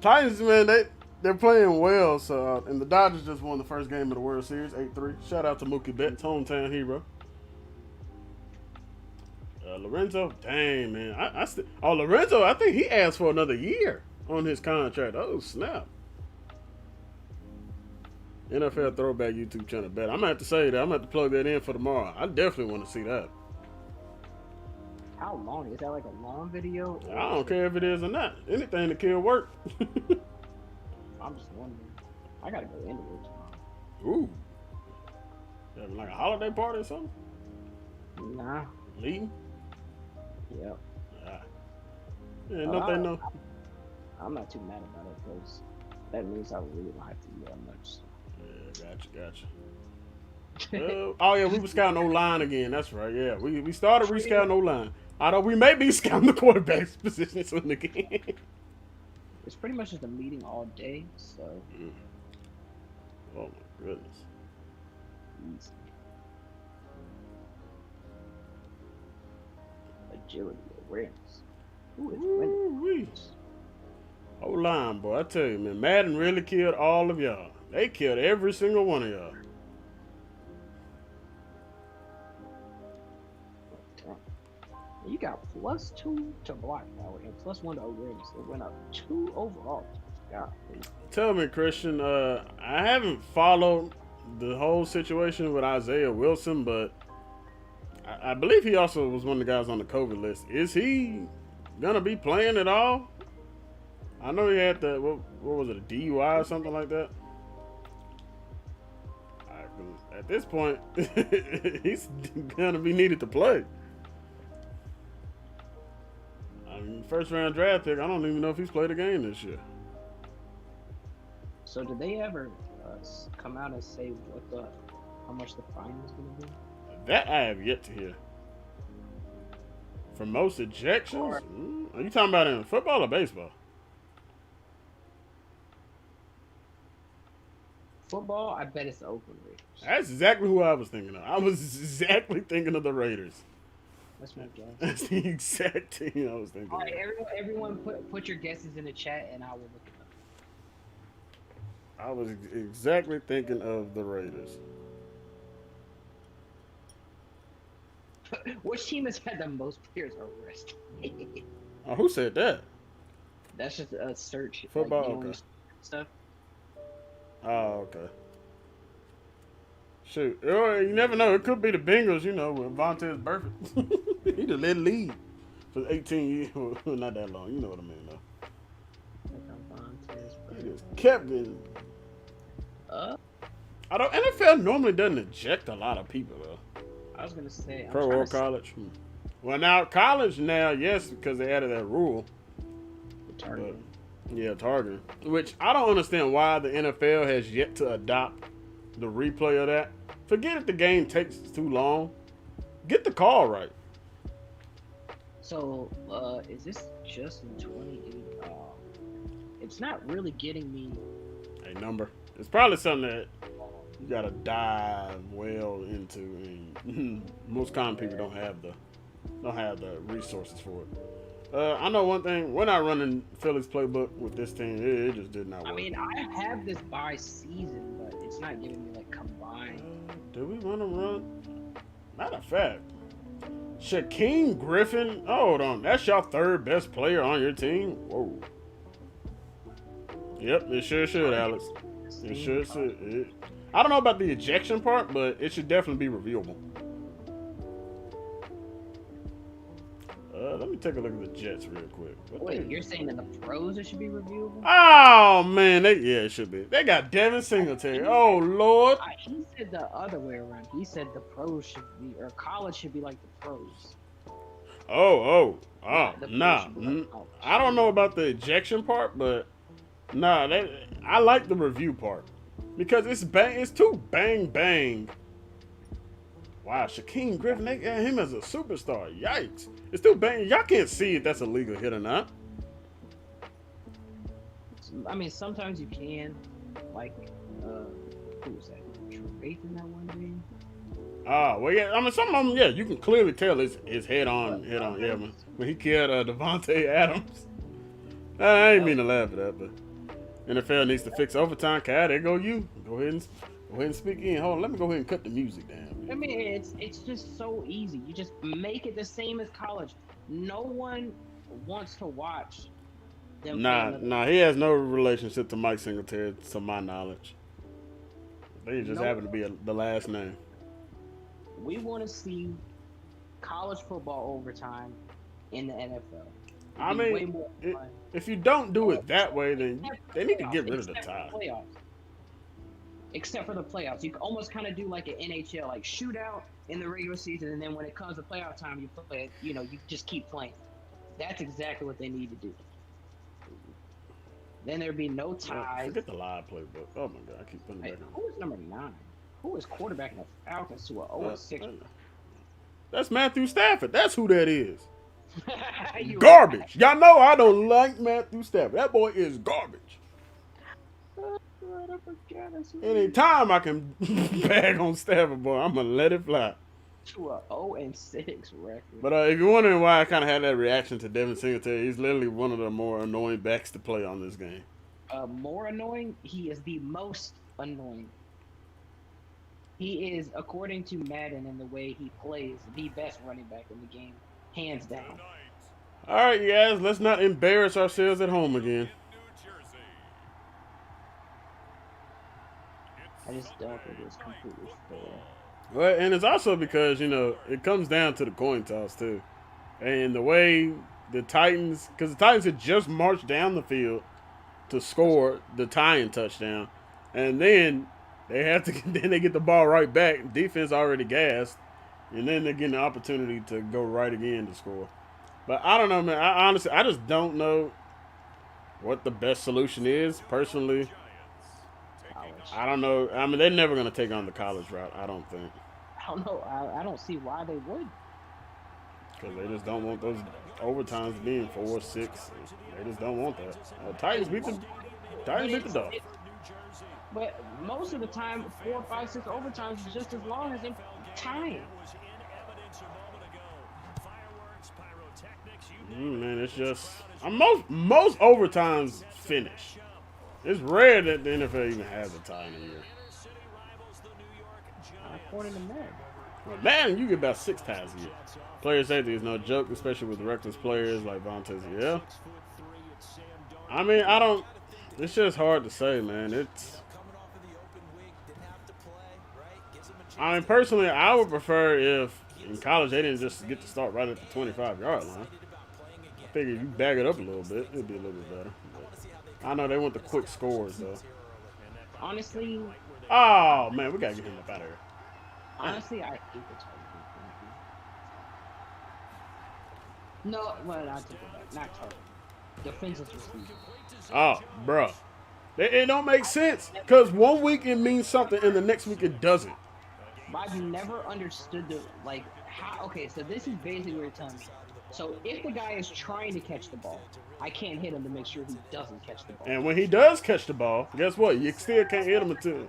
Titans, man, they're playing well. So, and the Dodgers just won the first game of the World Series, 8-3. Shout out to Mookie Betts, hometown hero. Lorenzo, dang, man, Lorenzo, I think he asked for another year on his contract. Oh snap! NFL Throwback YouTube channel bet. I'm gonna have to say that. I'm gonna have to plug that in for tomorrow. I definitely want to see that. how long is that? Like a long video? I don't care if it is or not. Anything to kill work. I'm just wondering. I gotta go into it tomorrow. Ooh. Having like a holiday party or something? Nah. Leading? Yep. Yeah, nothing, no. I'm not too mad about it because that means I really don't have to do that much. So. Yeah, gotcha. Oh yeah, we were scouting O-line again. That's right. Yeah, we started re-scouting O-line. Although we may be scouting the quarterback's position soon again. It's pretty much just a meeting all day, so. Oh my goodness. Easy. Agility, awareness. Ooh, it's winning. O-line, boy, I tell you, man, Madden really killed all of y'all. They killed every single one of y'all. You got +2 to block power and +1 to awareness. It went up 2 overall. God. Tell me, Christian, I haven't followed the whole situation with Isaiah Wilson, but I believe he also was one of the guys on the COVID list. Is he gonna be playing at all? I know he had the what was it, a DUI or something like that. At this point, he's gonna be needed to play. I mean, first round draft pick. I don't even know if he's played a game this year. So did they ever come out and say how much the fine was going to be? That I have yet to hear. For most ejections? Are you talking about in football or baseball? Football, I bet it's the Oakland Raiders. That's exactly who I was thinking of. I was exactly thinking of the Raiders. That's my guess. That's the exact team I was thinking All right, of. everyone put your guesses in the chat and I will look it up. I was exactly thinking of the Raiders. Which team has had the most players arrested? Oh, who said that? That's just a search. Football, like, okay. Stuff. Oh, okay. Shoot. You never know. It could be the Bengals, with Vontaze Burfict. He just let it lead for 18 years. Well, not that long. You know what I mean, though. He just kept getting. Although NFL normally doesn't eject a lot of people, though. I was going to say. Pro or college. Well, now college now, yes, because they added that rule. Targeting. Yeah, targeting. Which I don't understand why the NFL has yet to adopt the replay of that. Forget if the game takes too long. Get the call right. So, is this just in 28? It's not really getting me. A number. It's probably something that you gotta dive well into, and most common people don't have the resources for it. I know one thing. We're not running Philly's playbook with this team. It just did not work. I mean, I have this by season, but it's not giving me like combined. Do we want to run? Matter of fact, Shaquem Griffin. Hold on, that's your third best player on your team. Whoa. Yep, it sure should, Alex. It sure should. I don't know about the ejection part, but it should definitely be reviewable. Let me take a look at the Jets real quick. Wait, you're saying in the pros it should be reviewable? Oh man, yeah, it should be. They got Devin Singletary. Oh Lord. He said the other way around. He said the pros should be, or college should be like the pros. Oh, The pros nah. should be like college. I don't know about the ejection part, but nah, I like the review part because it's too bang bang. Wow, Shaquem Griffin, they got him as a superstar. Yikes. It's too bang. Y'all can't see if that's a legal hit or not. I mean, sometimes you can, like, who was that? Drake in that one game? Well, yeah. I mean, some of them, yeah, you can clearly tell his head on. Yeah, when he killed Devontae Adams. I ain't mean to laugh at that, but NFL needs to fix overtime. Kai, there go you. Go ahead and speak in. Hold on, let me go ahead and cut the music down. I mean, it's just so easy. You just make it the same as college. No one wants to watch them. Nah, he has no relationship to Mike Singletary, to my knowledge. They just happen to be the last name. We want to see college football overtime in the NFL. I mean, if you don't do it that way, then they need to get rid of the tie. Except for the playoffs. You can almost kind of do like an NHL, like shootout in the regular season, and then when it comes to playoff time, you play, you just keep playing. That's exactly what they need to do. Then there'd be no ties. Forget the live playbook. Oh my God, I keep putting it back on. Who is number 9? Who is quarterbacking the Falcons to a 0-6? That's Matthew Stafford. That's who that is. Garbage. Y'all know I don't like Matthew Stafford. That boy is garbage. Anytime I can bag on Stafford, boy, I'm gonna let it fly. To a 0-6 record. But if you're wondering why I kind of had that reaction to Devin Singletary, he's literally one of the more annoying backs to play on this game. More annoying? He is the most annoying. He is, according to Madden and the way he plays, the best running back in the game, hands down. All right, you guys, let's not embarrass ourselves at home again. I just don't think it's completely fair. Well, and it's also because, it comes down to the coin toss, too. And the way the Titans, because the Titans had just marched down the field to score the tying touchdown. And then they get the ball right back. Defense already gassed. And then they get an opportunity to go right again to score. But I don't know, man. I just don't know what the best solution is, personally. I don't know. I mean, they're never going to take on the college route, I don't think. I don't know. I don't see why they would. Because they just don't want those overtimes being 4, 6. They just don't want that. Titans beat the Dolphins. But most of the time, 4, 5, 6 overtimes is just as long as in time. Man, it's just most overtimes finish. It's rare that the NFL even has a tie in a year. According to Madden. Well, Madden, you get about 6 ties a year. Player safety is no joke, especially with reckless players like Vontaze. Yeah. I mean, it's just hard to say, man. I mean, personally, I would prefer if in college they didn't just get to start right at the 25-yard line. I figure you bag it up a little bit, it'd be a little bit better. But I know they want the quick scores, though. Honestly. Oh, man, we got to get him up out of here. Honestly, I hate the targeting. No, well, not take it back. Not target. Defensive receiver. Oh, bruh. It don't make sense. Because one week it means something and the next week it doesn't. I've never understood the like how. Okay, so this is basically what you're telling me. So if the guy is trying to catch the ball, I can't hit him to make sure he doesn't catch the ball. And when he does catch the ball, guess what? You still can't hit him until.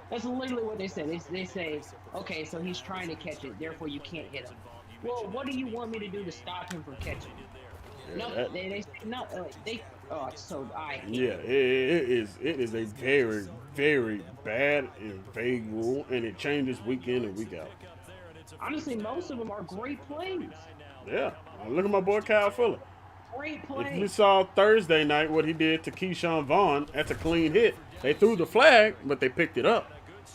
That's literally what they say. They say, okay, so he's trying to catch it, therefore you can't hit him. Well, what do you want me to do to stop him from catching it? Yeah, No, they say no. They oh, so I hate yeah, it is a very, very bad and vague rule, and it changes week in and week out. Honestly, most of them are great plays. Yeah, look at my boy Kyle Fuller. Great If you plays. saw Thursday night what he did to Keyshawn Vaughn, that's a clean hit. They threw the flag, but they picked it up,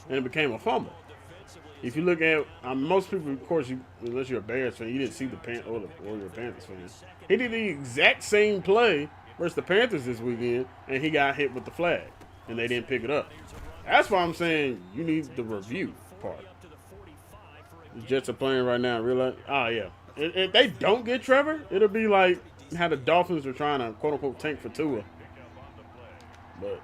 and it became a fumble. If you look at most people, of course, unless you're a Bears fan, you didn't see or you're a Panthers fan. He did the exact same play versus the Panthers this weekend, and he got hit with the flag, and they didn't pick it up. That's why I'm saying you need the review part. The Jets are playing right now. Realize, yeah. If they don't get Trevor, it'll be like how the Dolphins were trying to quote unquote tank for Tua. But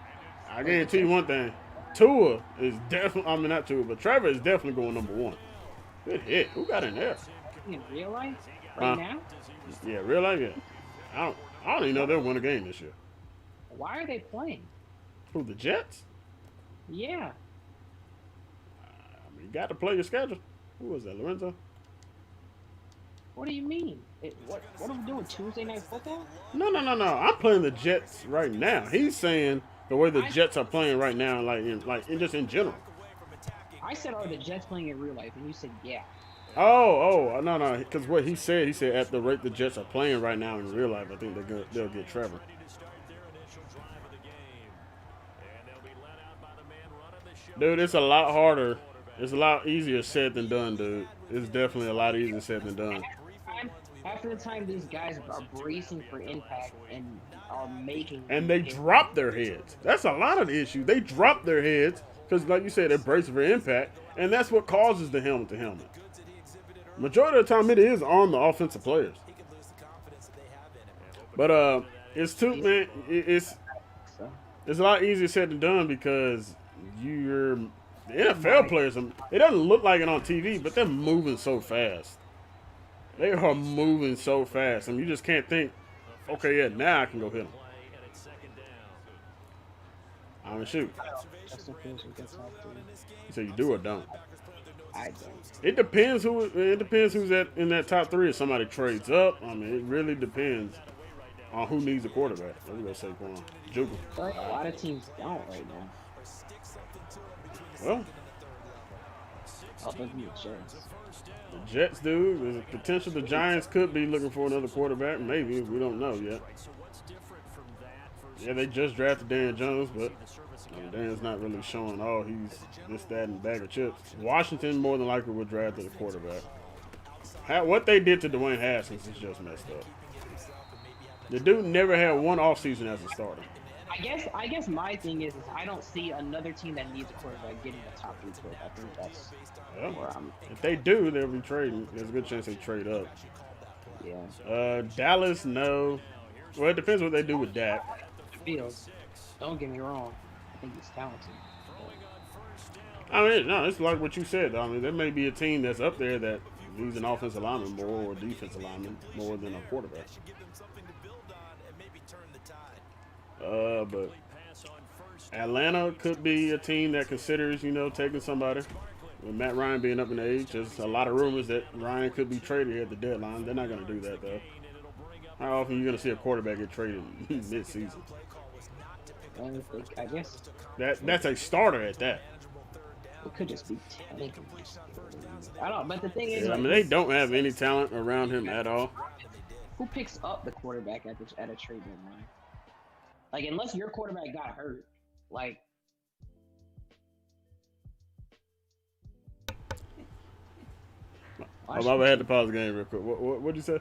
I guarantee you one thing: Tua is definitely. I mean, not Tua, but Trevor is definitely going number one. Good hit. Who got in there? In real life, right now. Yeah, real life. Yeah. I don't even know they'll win a game this year. Why are they playing? Who, the Jets? Yeah. I mean, you got to play your schedule. Who was that, Lorenzo? What do you mean? What are we doing? Tuesday night football? No. I'm playing the Jets right now. He's saying the way the Jets are playing right now, just in general. I said, are the Jets playing in real life? And you said, yeah. No. Because what he said at the rate the Jets are playing right now in real life, I think they'll get Trevor. Dude, it's a lot harder. It's a lot easier said than done, dude. It's definitely a lot easier said than done. After the time these guys are bracing for impact and are making... And they drop their heads. That's a lot of the issue. They drop their heads because, like you said, they're bracing for impact, and that's what causes the helmet-to-helmet. Majority of the time, it is on the offensive players. But it's too, man. It's a lot easier said than done because the NFL players. It doesn't look like it on TV, but they're moving so fast. They are moving so fast, and you just can't think, okay, yeah, now I can go hit them. I mean, shoot. So you do or don't? I don't. It depends who's in that top three. If somebody trades up, I mean, it really depends on who needs a quarterback. Let me go Saquon. Juker. Like, a lot of teams don't right now. Well, Other than the Jets. the Jets do. There's a potential the Giants could be looking for another quarterback. Maybe. We don't know yet. Yeah, they just drafted Dan Jones, but Dan's not really showing, he's this, that, and a bag of chips. Washington more than likely would draft a quarterback. What they did to Dwayne Haskins is just messed up. The dude never had one offseason as a starter. I guess my thing is I don't see another team that needs a quarterback getting a top 3 pick. I think that's where I'm. If they do, they'll be trading. There's a good chance they trade up. Yeah. Dallas, no. Well, it depends what they do with Dak. Fields. Don't get me wrong. I think he's talented. I mean, no, it's like what you said. I mean, there may be a team that's up there that needs an offensive lineman more or defensive lineman more than a quarterback. But Atlanta could be a team that considers, taking somebody. With Matt Ryan being up in age, there's a lot of rumors that Ryan could be traded at the deadline. They're not going to do that, though. How often are you going to see a quarterback get traded mid-season? I guess That's a starter at that. it could just be talent. I don't know, but the thing is, Yeah, I mean, they don't have any talent around him at all. who picks up the quarterback at a trade deadline? Like, unless your quarterback got hurt, like. I had to pause the game real quick. What'd you say?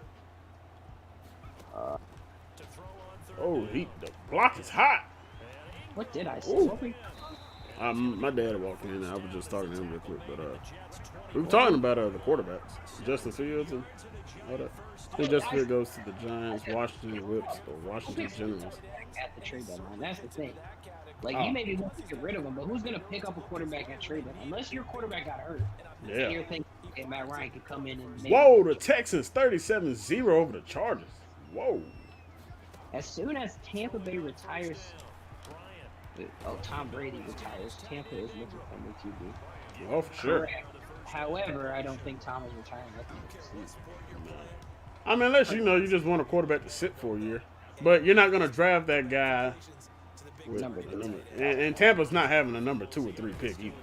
The block is hot. What did I say? Ooh. My dad walked in, and I was just talking to him real quick, but we were talking about the quarterbacks, Justin Fields and all that. I think Justin Fields goes to the Giants, Washington Whips, or Washington Generals. At the trade deadline, that's the thing. Like, Oh. you maybe want to get rid of him, but who's going to pick up a quarterback at trade deadline? Unless your quarterback got hurt. Yeah. You're thinking, okay, Matt Ryan could come in and make Whoa, the Texans 37-0 over the Chargers. Whoa. As soon as Tampa Bay retires, Tom Brady retires, Tampa is looking for a new QB. Oh, for sure. Correct. However, I don't think Tom is retiring at the end of the season. I mean, unless you just want a quarterback to sit for a year, but you're not going to draft that guy. With Number the three. and Tampa's not having a number 2 or 3 pick either.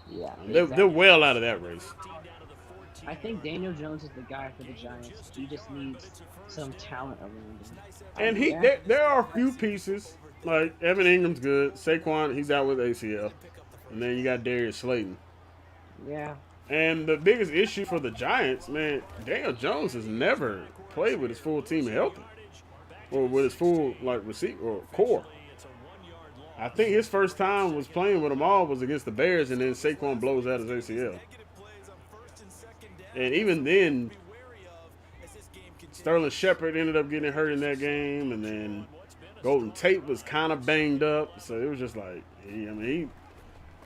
Yeah, They're well out of that race. I think Daniel Jones is the guy for the Giants. He just needs some talent around him. And there are a few pieces, like Evan Ingram's good. Saquon, he's out with ACL. And then you got Darius Slayton. Yeah. And the biggest issue for the Giants, man, Daniel Jones has never played with his full team healthy. Or with his full, receiver or core. I think his first time was playing with them all was against the Bears, and then Saquon blows out his ACL. And even then, Sterling Shepard ended up getting hurt in that game, and then Golden Tate was kind of banged up. So it was just like,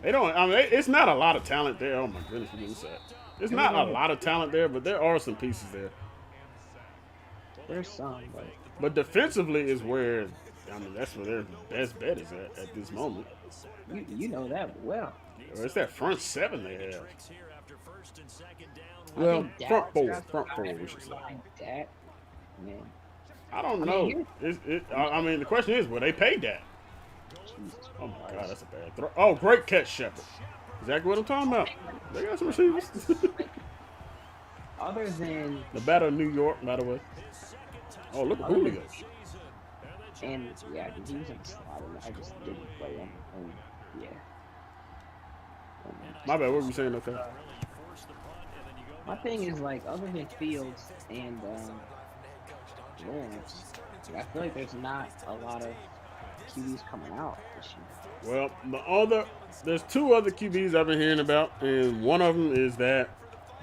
it's not a lot of talent there. Oh my goodness, what is that? It's not a lot of talent there, but there are some pieces there. There's some, but defensively is where, that's where their best bet is at this moment. you know that well. It's that front seven they have. I Well, think front Dak four, drafted we should say. behind Dak. Man, I don't know. The question is, will they pay Dak? Jesus Oh my God, Christ. that's a bad throw. Oh, great catch, Shepard. Exactly what I'm talking about. They got some receivers. Other than The Battle of New York, by the way. Oh, look at Julio. and yeah, he was in the slot, and I just didn't play him. And yeah. My bad, what were you saying, okay? My thing is, other than Fields and Lawrence, I feel like there's not a lot of QBs coming out this year. Well, there's 2 other QBs I've been hearing about, and one of them is that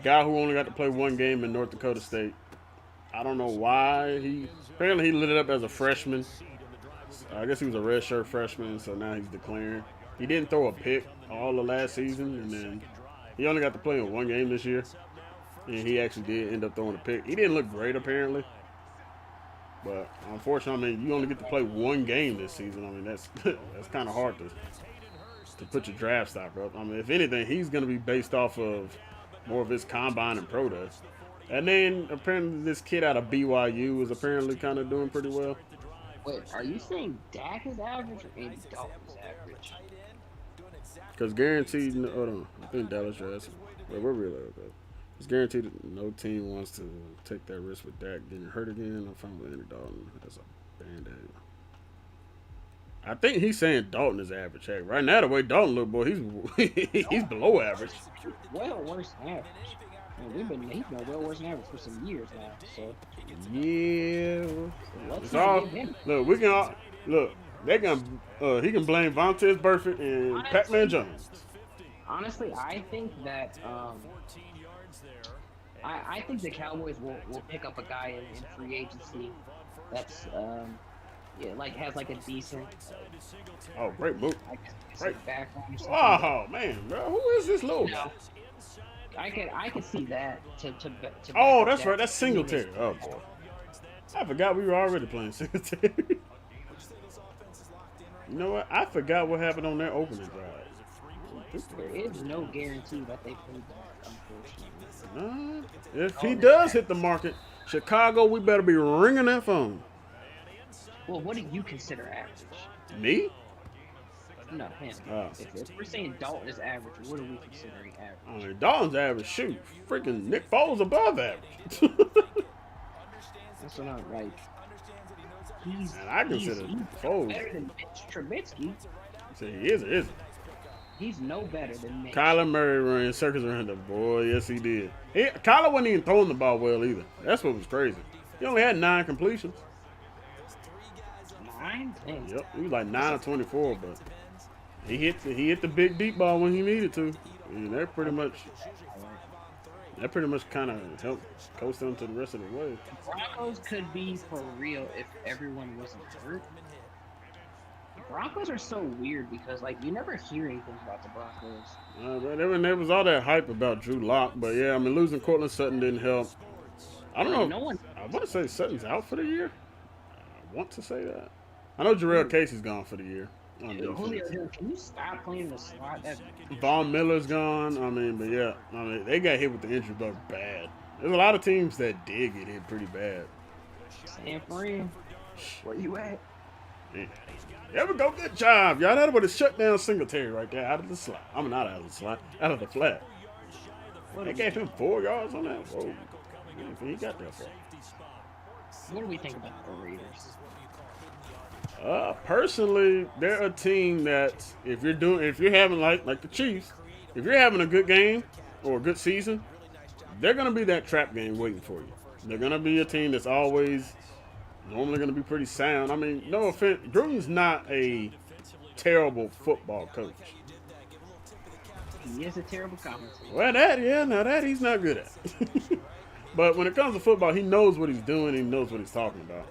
guy who only got to play 1 game in North Dakota State. I don't know why apparently he lit it up as a freshman. I guess he was a redshirt freshman, so now he's declaring. He didn't throw a pick all of last season, and then he only got to play in 1 game this year. And he actually did end up throwing a pick. He didn't look great, apparently. But unfortunately, you only get to play 1 game this season. That's kind of hard to put your draft stock up. If anything, he's going to be based off of more of his combine and pro day. And then apparently this kid out of BYU is apparently kind of doing pretty well. Wait, are you saying Dak is average or Andy Dalton is average? Because guaranteed, hold on, I think Dallas drafts him. Wait, we're really okay. It's guaranteed that no team wants to take that risk with Dak getting hurt again. I'm fine with Andy Dalton. That's a band-aid. I think he's saying Dalton is average. Hey, right now, the way Dalton look, boy, he's below average. Well worse than average. He's been well worse than average for some years now. So Yeah. let's It's not all, give him. look, we can all, look, they can, he can blame Vontaze Burfict and Pac-Man Jones. Honestly, I think that I think the Cowboys will pick up a guy in free agency that's has a decent Oh, great move. Right. background or something. Oh, man, bro, who is this little guy? I could see that to Oh, back up that's that. right, that's Singletary. Oh, boy. I forgot we were already playing Singletary. You know what? I forgot what happened on their opening drive. There is no guarantee that they play that, unfortunately. Nah, if he does hit the market, Chicago, we better be ringing that phone. Well, what do you consider average? Me? No, him. Oh. If we're saying Dalton is average, what are we considering average? Dalton's average. Shoot, freaking Nick Foles above average. That's what I'm like. He's And I consider Foles. better than Mitch Trubisky. So he is or isn't. He's no better than Mitch. Kyler Murray ran circles around the boy. Yes, he did. Kyler wasn't even throwing the ball well either. That's what was crazy. He only had 9 completions. 9? Dang. Yep, he was like 9 or 24, but He hit the big deep ball when he needed to. And that pretty much kind of helped coast them to the rest of the way. Broncos could be for real if everyone wasn't hurt. The Broncos are so weird because like you never hear anything about the Broncos. There was all that hype about Drew Lock, but yeah, I mean losing Cortland Sutton didn't help. I don't know. No one. I want to say Sutton's out for the year. I want to say that. I know Jarrell Casey's gone for the year. Julio Hill, can you stop playing the slot? Von Miller's gone. I mean, but yeah, I mean they got hit with the injury bug bad. There's a lot of teams that did get hit pretty bad. San Fran, where you at? Yeah. There we go. Good job, y'all. That would have shut down Singletary right there out of the slot. I mean, not out of the slot, out of the flat. They gave him 4 yards on that. Whoa, he got that far. What do we think about the Raiders? Personally, they're a team that if you're having like the Chiefs, if you're having a good game or a good season, they're gonna be that trap game waiting for you. They're gonna be a team that's always normally gonna be pretty sound. I mean, no offense, Gruden's not a terrible football coach. He is a terrible commentator. Well, that he's not good at. But when it comes to football, he knows what he's doing. He knows what he's talking about.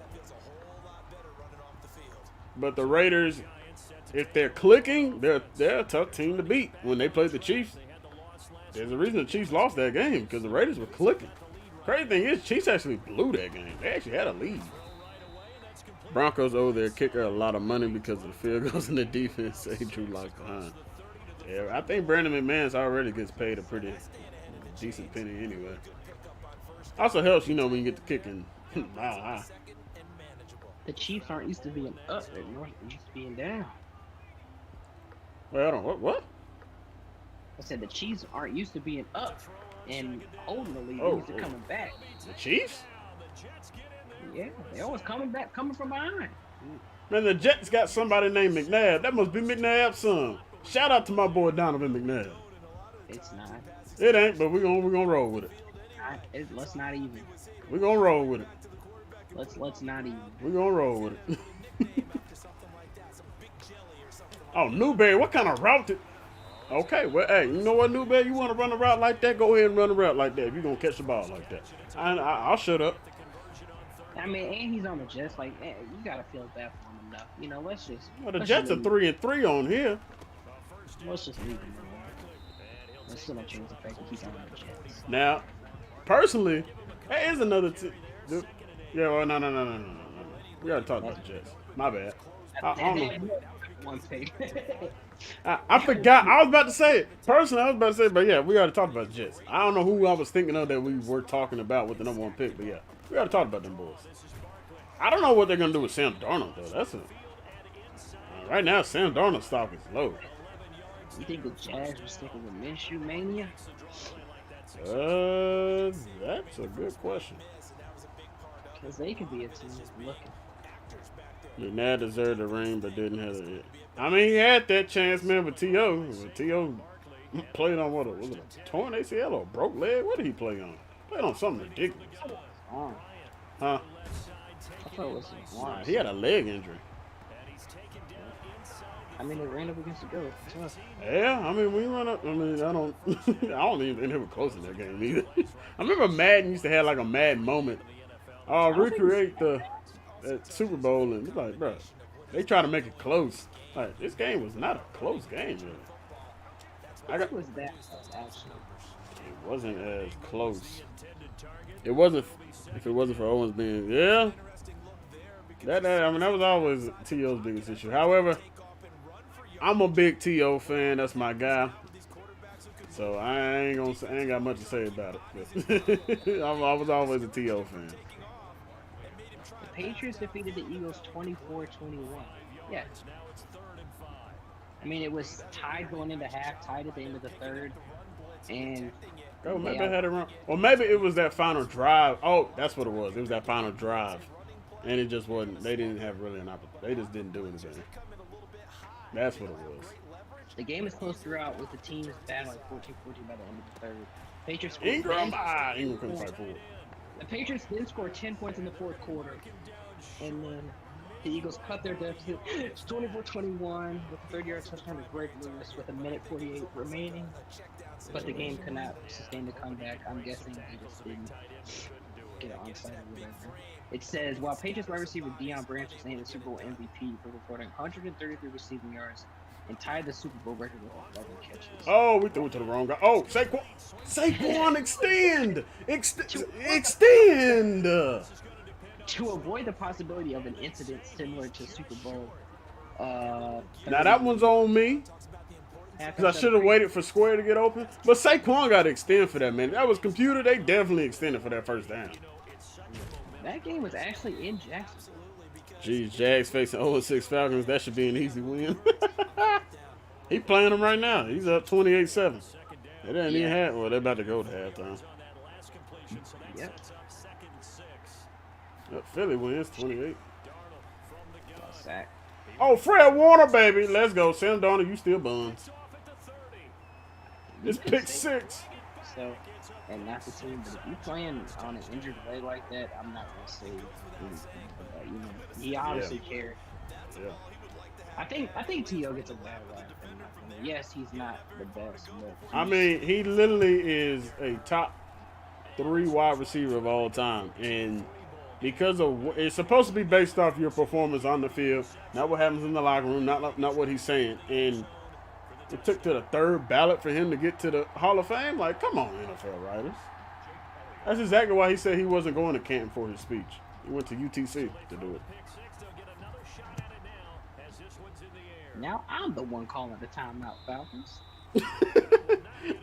But the Raiders, if they're clicking, they're a tough team to beat. When they played the Chiefs, there's a reason the Chiefs lost that game because the Raiders were clicking. Crazy thing is, Chiefs actually blew that game. They actually had a lead. Broncos owe their kicker a lot of money because of the field goals in the defense. Say Drew Lock behind. Yeah, I think Brandon McManus already gets paid a pretty decent penny anyway. Also helps, when you get the kicking mile high. The Chiefs aren't used to being up anymore. They're used to being down. Well, I don't. What? I said the Chiefs aren't used to being up and holding the lead. They're used to coming back. The Chiefs? Yeah, they always coming from behind. Man, the Jets got somebody named McNabb. That must be McNabb's son. Shout out to my boy Donovan McNabb. It's not. It ain't, but we're gonna roll with it. Let's not even. We're gonna roll with it. Let's not even. We're gonna roll with it. Oh, Newberry, what kind of route did... Okay, well, hey, you know what, Newberry? You want to run a route like that? Go ahead and run a route like that if you're going to catch the ball like that. I'll shut up. I mean, and he's on the Jets. Like, you got to feel bad for him enough. Let's just... Well, the Jets are 3-3 on here. Let's just leave him alone. Let's still not change the fact that he's on the Jets. Now, personally, there is another... Yeah, well, no. We got to talk about the Jets. My bad. I don't know. I forgot. I was about to say it. Personally, I was about to say it, but yeah, we got to talk about the Jets. I don't know who I was thinking of that we were talking about with the number 1 pick, but yeah, we got to talk about them boys. I don't know what they're going to do with Sam Darnold, though. Right now, Sam Darnold's stock is low. You think the Jags are sticking with Minshew Mania? That's a good question. Because they could be a team looking. McNabb deserved the ring, but didn't have it. I mean, he had that chance, man, with T.O. T.O. played on what? Was it a torn ACL or a broke leg? What did he play on? Played on something ridiculous. Huh? I thought it was nah, he had a leg injury. I mean, they ran up against the Bills. Yeah, I mean, we run up. I mean, I don't even think they were close in that game either. I remember Madden used to have like a Madden moment. Recreate that Super Bowl, and it's like, bro, they try to make it close. Like, this game was not a close game, really. What was that actually? It wasn't as close. It wasn't if it wasn't for Owens being That was always T.O.'s biggest issue. However, I'm a big T.O. fan. That's my guy. So I ain't got much to say about it. I was always a T.O. fan. The Patriots defeated the Eagles 24-21. Yeah. I mean, it was tied going into half, tied at the end of the third, and maybe they had it wrong. Or maybe it was that final drive. Oh, that's what it was. It was that final drive, and it just wasn't. They didn't have really an opportunity. They just didn't do anything. That's what it was. The game is close throughout, with the teams battling 14-14 by the end of the third. Patriots Ingram couldn't fight forward. The Patriots then scored 10 points in the fourth quarter, and then The Eagles cut their deficit 24-21 with a 30-yard touchdown to Greg Lewis with a minute 48 remaining. But the game could not sustain the comeback. I'm guessing they just didn't get an onside or whatever. It says, while Patriots wide receiver Deion Branch was named the Super Bowl MVP for recording 133 receiving yards and tied the Super Bowl record with 11 catches. Oh, we threw it to the wrong guy. Oh, Saquon, extend! Extend! To avoid the possibility of an incident similar to Super Bowl. Now that one's on me. Because I should have waited for Square to get open. But Saquon got to extend for that, man. That was computer. They definitely extended for that first down. That game was actually in Jacksonville. Geez, Jags facing 0-6 Falcons. That should be an easy win. He playing them right now. He's up 28-7. They didn't even have. Well, they're about to go to halftime. Yep. Philly wins 28. Sack. Oh, Fred Warner, baby. Let's go. Sam Darnold, you still buns. It's pick 6. So, and not the team, but if you playing on an injured leg like that, I'm not gonna say anything. But, you know, he obviously cared. Yeah. I think T.O. gets a bad rap. Yes, he's not the best. But I mean, he literally is a top 3 wide receiver of all time, and because of it's supposed to be based off your performance on the field, not what happens in the locker room, not what he's saying. And it took to the 3rd ballot for him to get to the Hall of Fame. Like, come on, NFL writers. That's exactly why he said he wasn't going to Canton for his speech. He went to UTC to do it. Now I'm the one calling the timeout, Falcons.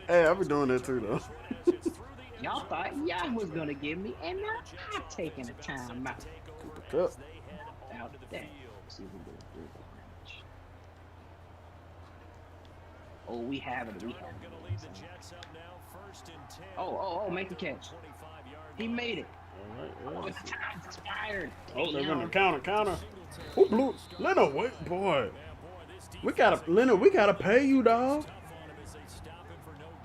Hey, I'll be doing that too, though. Y'all thought y'all was gonna give me, and now I'm taking a timeout. Cup. Out there. See if we do it. Oh, we have it. We have it. Oh, make the catch. He made it. All right, Oh, the time's expired. oh, they're going to counter. Who blew? Leonard, wait, boy. We gotta pay you, dog.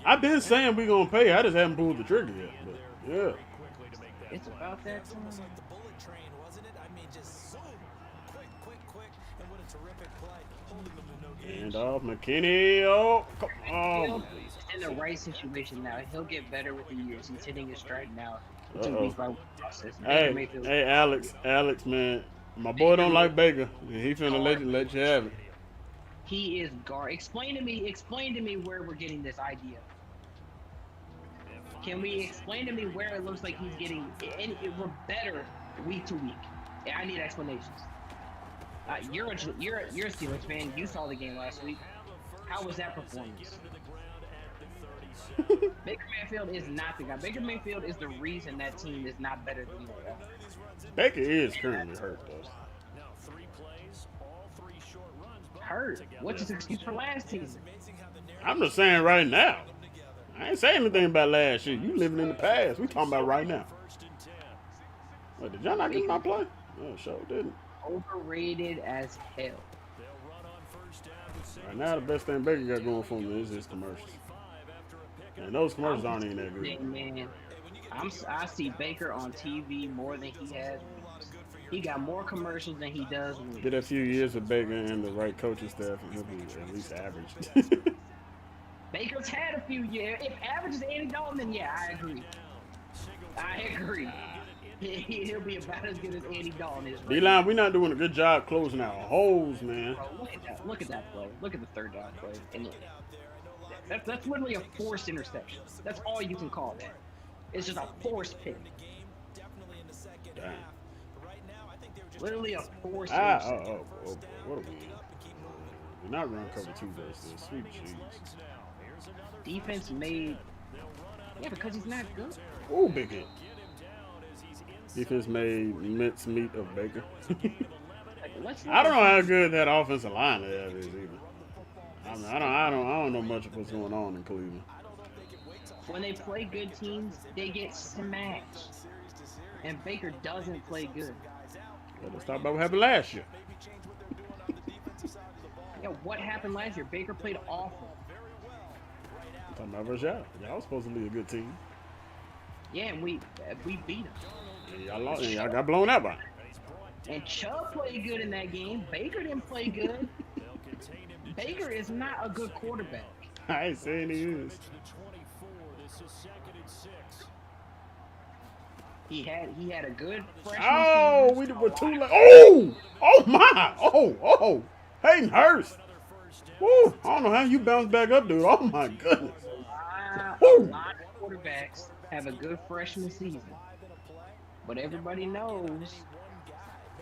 I've been saying we gonna pay. I just haven't pulled the trigger yet. But yeah. It's about that time. Like the bullet train, wasn't it? I mean, just zoom, quick, and what a terrific play, holding them to no gain. And off McKinney. Oh, come on. In the right situation now. He'll get better with the years. He's hitting his stride now. It's a week by week process. Hey, Alex, man. My boy don't like Baker. He finna let you have it. He is guard. Explain to me where we're getting this idea. Can we explain to me where it looks like he's getting? We're better week to week. I need explanations. You're a Steelers fan. You saw the game last week. How was that performance? Baker Mayfield is not the guy. Baker Mayfield is the reason that team is not better than you. Baker is currently hurt, though. Hurt? What's his excuse for last season? I'm just saying right now. I ain't saying anything about last year. You living in the past. We talking about right now. Wait, did y'all not get my play? Oh, sure didn't. Overrated as hell. Right now, the best thing Baker got going for me is his commercials. And those commercials aren't even that good. Man, I see Baker on TV more than he has. He got more commercials than he does. Get a few years with Baker and the right coaching staff, and he'll be at least average. Baker's had a few years. If average is Andy Dalton, then yeah, I agree. He'll be about as good as Andy Dalton is. D-line, we're not doing a good job closing our holes, man. Bro, look at that play. Look at the 3rd down play. And look, that's literally a forced interception. That's all you can call that. It's just a forced pick. Damn. Literally a forced interception. What are we in? We're not run cover 2 versus this. Sweet cheese. Defense made... Yeah, because he's not good. Oh, big hit. Defense made mincemeat of Baker. I don't know how good that offensive line is either. I don't know much of what's going on in Cleveland. When they play good teams, they get smashed. And Baker doesn't play good. Well, let's talk about what happened last year. Yeah, what happened last year? Baker played awful. I'm talking about versus y'all. Y'all was supposed to be a good team. Yeah, and we beat them. And y'all got blown out by it. And Chubb played good in that game. Baker didn't play good. Baker is not a good quarterback. I ain't saying he is. He had a good freshman Oh, season. we were too late. Oh! Oh, my! Oh! Hayden Hurst. Woo! I don't know how you bounce back up, dude. Oh, my goodness. A Woo! lot of quarterbacks have a good freshman season. But everybody knows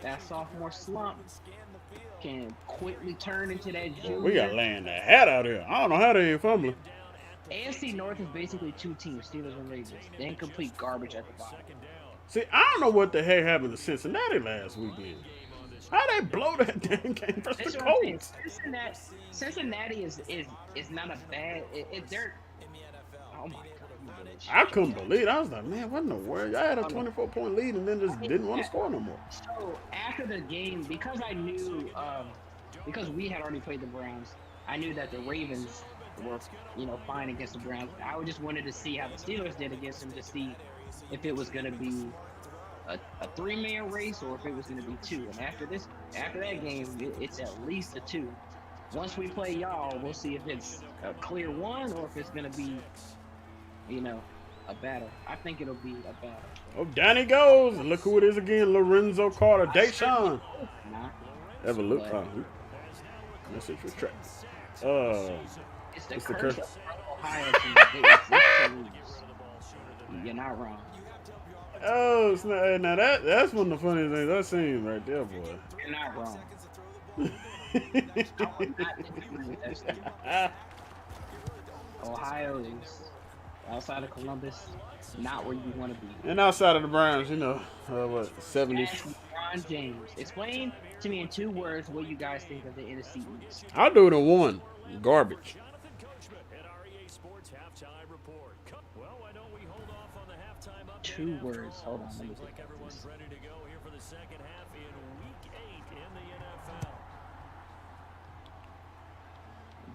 that sophomore slump can quickly turn into that junior. We got laying the hat out here. I don't know how they ain't fumbling. AFC North is basically two teams, Steelers and Ravens. The incomplete garbage at the bottom. See, I don't know what the heck happened to Cincinnati last weekend. How they blow that damn game versus That's the what I'm saying. Colts? Cincinnati is not a bad. They're. Oh my god! I couldn't believe it. I was like, man, what in the world? I had a 24-point lead and then just didn't want to score no more. So after the game, because I knew, because we had already played the Browns, I knew that the Ravens were, fine against the Browns. I just wanted to see how the Steelers did against them to see if it was going to be a three-man race or if it was going to be two. And after that game, it's at least a two. Once we play y'all, we'll see if it's a clear one or if it's going to be, a battle. I think it'll be a battle. Oh, down he goes. And look who it is again. Lorenzo Carter. Deshaun. Ever look? Oh, message retract. It's the It's the curse curse. of Ohio teams. You're not wrong. Oh, now that's one of the funniest things I've seen right there, boy. You're not wrong. I would not disagree with that statement. Ohio is outside of Columbus, not where you want to be. And outside of the Browns, 70s. LeBron James. Explain to me in 2 words what you guys think of the NFC East. I'll do it in 1. Garbage. 2 words. Hold on, let me think of this.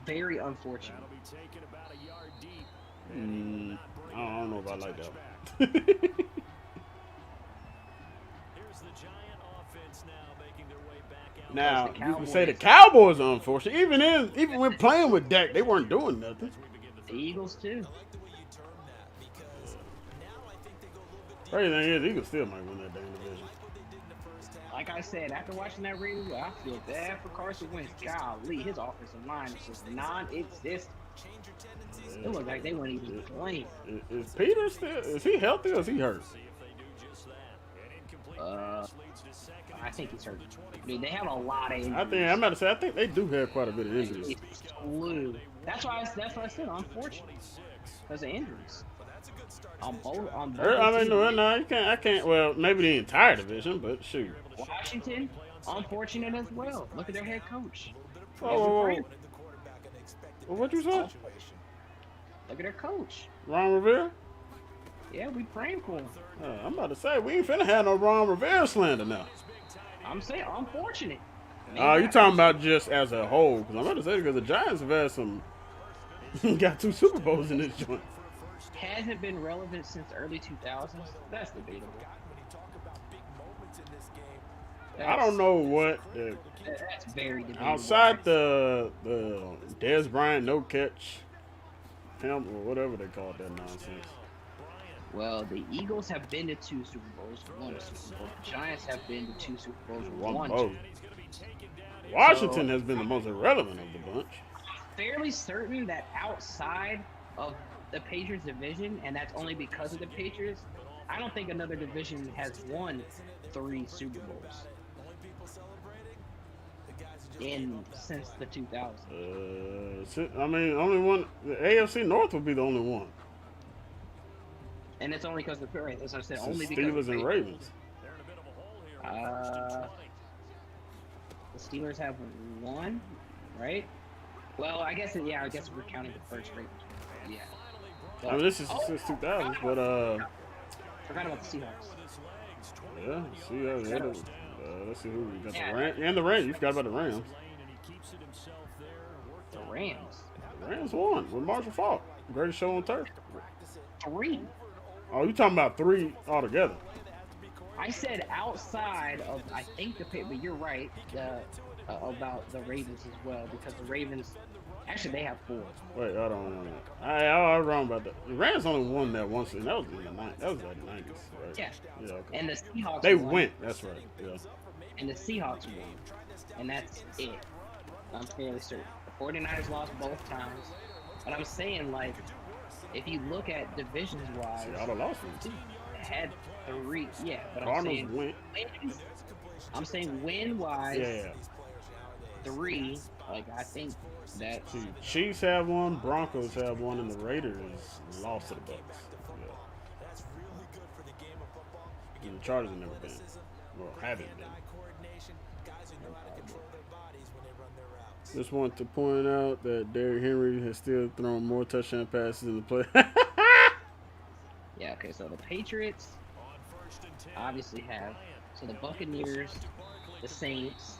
Very unfortunate. I don't know if I like that. Now, you can say the Cowboys are unfortunate. Even when playing with Dak, they weren't doing nothing. The Eagles too. Crazy thing is, Eagles still might win that damn division. Like I said, after watching that review, I feel bad for Carson Wentz. Golly, his offensive line is just non-existent. It looked like they weren't even playing. Is Peter still? Is he healthy or is he hurt? I think he's hurt. I mean, they have a lot of injuries. I'm about to say, I think they do have quite a bit of injuries. It's flu. That's why I said unfortunate because of injuries. On both I mean, no, you can't. I can't. Well, maybe the entire division, but shoot. Washington, unfortunate as well. Look at their head coach. Whoa. What you say? Look at their coach. Ron Rivera? Yeah, we praying for him. I'm about to say, we ain't finna have no Ron Rivera slander now. I'm saying unfortunate. You talking about just as a whole? Because I'm about to say, because the Giants have had some, got 2 Super Bowls in this joint. Hasn't been relevant since early 2000s. That's debatable. I don't know what. That's very debatable. Outside the Dez Bryant no catch, him or whatever they call that nonsense. Well, the Eagles have been to 2 Super Bowls, won a Super Bowl. The Giants have been to 2 Super Bowls, won 2. Washington has been the most irrelevant of the bunch. Fairly certain that outside of the Patriots division, and that's only because of the Patriots, I don't think another division has won 3 Super Bowls since the 2000s. I mean, only one. The AFC North would be the only one. And it's only because the as I said, It's only the because Steelers and Ravens. The Steelers have 1, right? Well, I guess we're counting the first Ravens. Yeah. I mean, this is since 2000s, but forgot about the Seahawks. Yeah, Seahawks. Let's see who we got. The Rams and the Rams. You forgot about the Rams. The Rams. The Rams won with Marshall Faulk. Greatest show on turf. 3. Oh, you talking about 3 altogether? I said outside of, I think but you're right, about the Ravens as well, because the Ravens, actually they have 4. Wait, I don't know. I was wrong about that. The Rams only won that once, and that was in the 90s. That was like 90s, right? Yeah. Yeah, okay. And the Seahawks They won. went. That's right. Yeah. And the Seahawks won. And that's it. I'm fairly certain. The 49ers lost both times. But I'm saying, like, if you look at divisions-wise, Seattle lost them too. had 3. Yeah, but Cardinals went. I'm saying win-wise, Yeah. 3. Like, I think that. See, Chiefs have one, Broncos have one, and the Raiders lost to the Bucks. Yeah. And the Chargers have never been. Or haven't been. Just want to point out that Derrick Henry has still thrown more touchdown passes in the play. Yeah, okay, so the Patriots obviously have. So the Buccaneers, the Saints,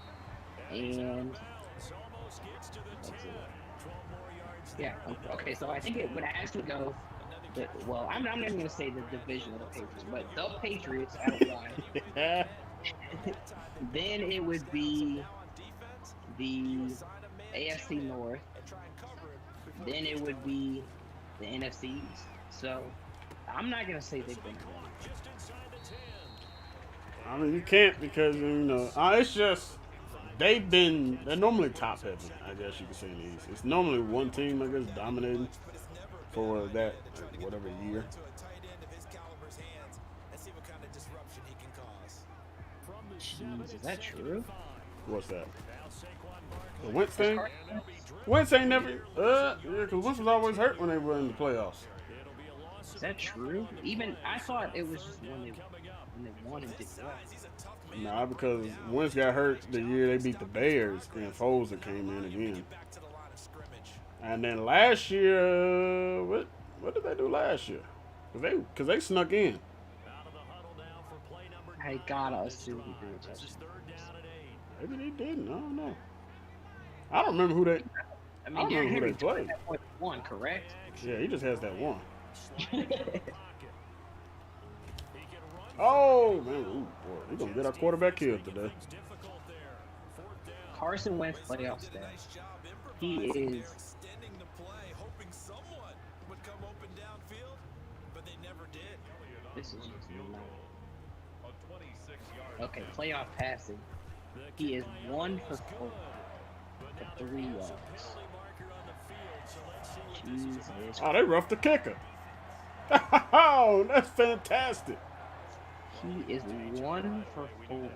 and. Yeah, okay, so I think it would actually go. Well, I'm not even going to say the division of the Patriots, but the Patriots out of 1. Then it would be the AFC North. Then it would be the NFC East. So I'm not gonna say they've been wrong. I mean, you can't because, you know, it's just they're normally top heavy, I guess you could say in the East. It's normally one team, I guess, dominating for that, whatever year. Jeez, is that true? What's that? The Wentz thing? Wentz ain't never, yeah, because Wentz was always hurt when they were in the playoffs. Is that true? Even I thought it was just when they wanted to well. Nah, because Wentz got hurt the year they beat the Bears, and Foles came in again. And then last year, what did they do last year? Because they snuck in. I gotta assume he threw a touchdown. Maybe they didn't. I don't know. I don't remember who they. I mean, Derrick Henry played. One, correct? Yeah, he just has that one. Oh man, ooh, boy, he's gonna get our quarterback killed today. Carson Wentz playoff stats. He is. This is just not. Okay, playoff passing. He is 1 for 4 for 3 yards. Jesus. Oh, they roughed the kicker. Oh, that's fantastic. He is 1 for 4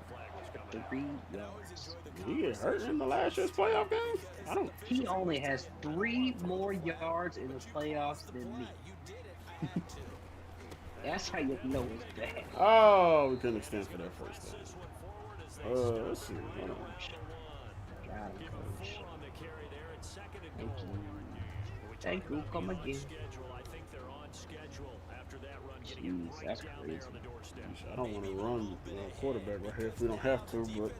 for 3 yards. Did he get hurt in the last year's playoff game? He only has 3 more yards in the playoffs than me. That's how you know it's bad. Oh, we couldn't extend for that first time. Let's see. Hold on. Got him, coach. Thank you. Thank you. Come again. Jeez, that's crazy. I don't want to run quarterback right here if we don't have to, but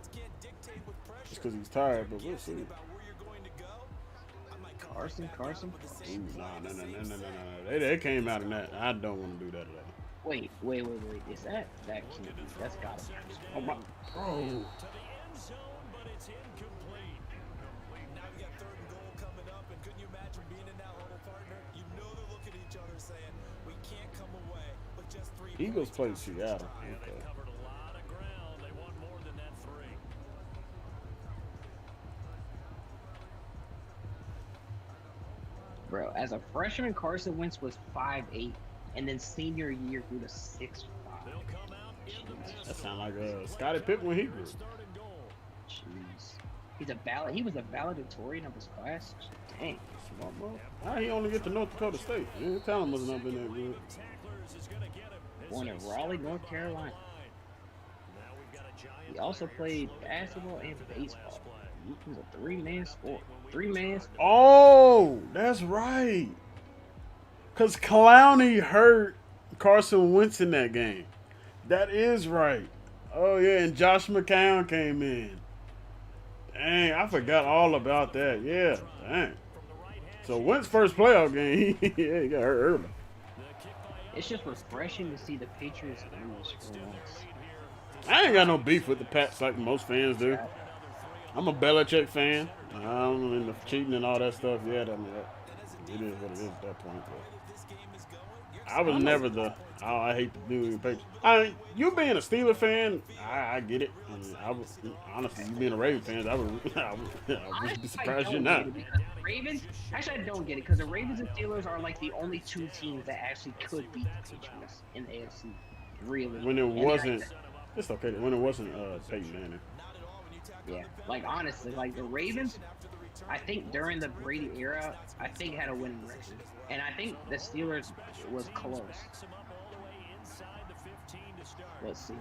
just because he's tired. But we'll see. Carson. Ooh, nah. They came out in that. I don't want to do that at all. Wait. Is that can't be. That's gotta be. Oh my. Oh. Eagles played Seattle. Okay. Bro, as a freshman, Carson Wentz was 5'8", and then senior year grew to 6'5". That sounds like Scottie Pippen when he grew. Jeez. He was a valedictorian of his class. Dang. Smart bro. How he only get to North Dakota State? His talent must not have been that good. Born in Raleigh, North Carolina. He also played basketball and baseball. He was a three-man sport. Oh, that's right. Because Clowney hurt Carson Wentz in that game. That is right. Oh, yeah, and Josh McCown came in. Dang, I forgot all about that. Yeah, dang. So Wentz's first playoff game, he got hurt early. It's just refreshing to see the Patriots lose for once. I ain't got no beef with the Pats like most fans do. I'm a Belichick fan. I'm into cheating and all that stuff. Yeah, I mean, it is what it is at that point. But I was never the. Oh, I hate the New England Patriots. You being a Steeler fan, I get it. I mean, I was honestly, you being a Raven fan, I would be surprised you're not. Ravens, actually, I don't get it because the Ravens and Steelers are like the only two teams that actually could beat the Patriots in the AFC. Really. When it wasn't, it's okay. When it wasn't Peyton Manning. Yeah, like honestly, like the Ravens, I think during the Brady era, I think had a winning record, and I think the Steelers was close. Let's see,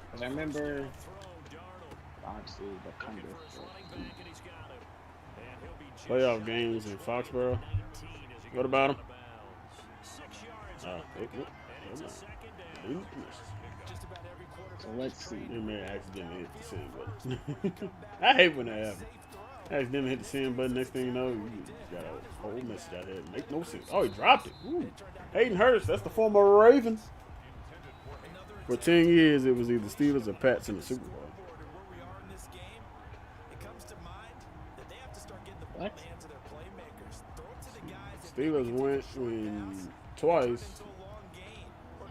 because I remember obviously the Thunder. Playoff games in Foxborough. What about them? So let's see. They may accidentally hit the send button. I hate when that happens. Accidentally hit the send button. Next thing you know, you got a whole message out there. Make no sense. Oh, he dropped it. Ooh. Hayden Hurst, that's the former Ravens. For 10 years, it was either Steelers or Pats in the Super Bowl. What? Steelers went twice.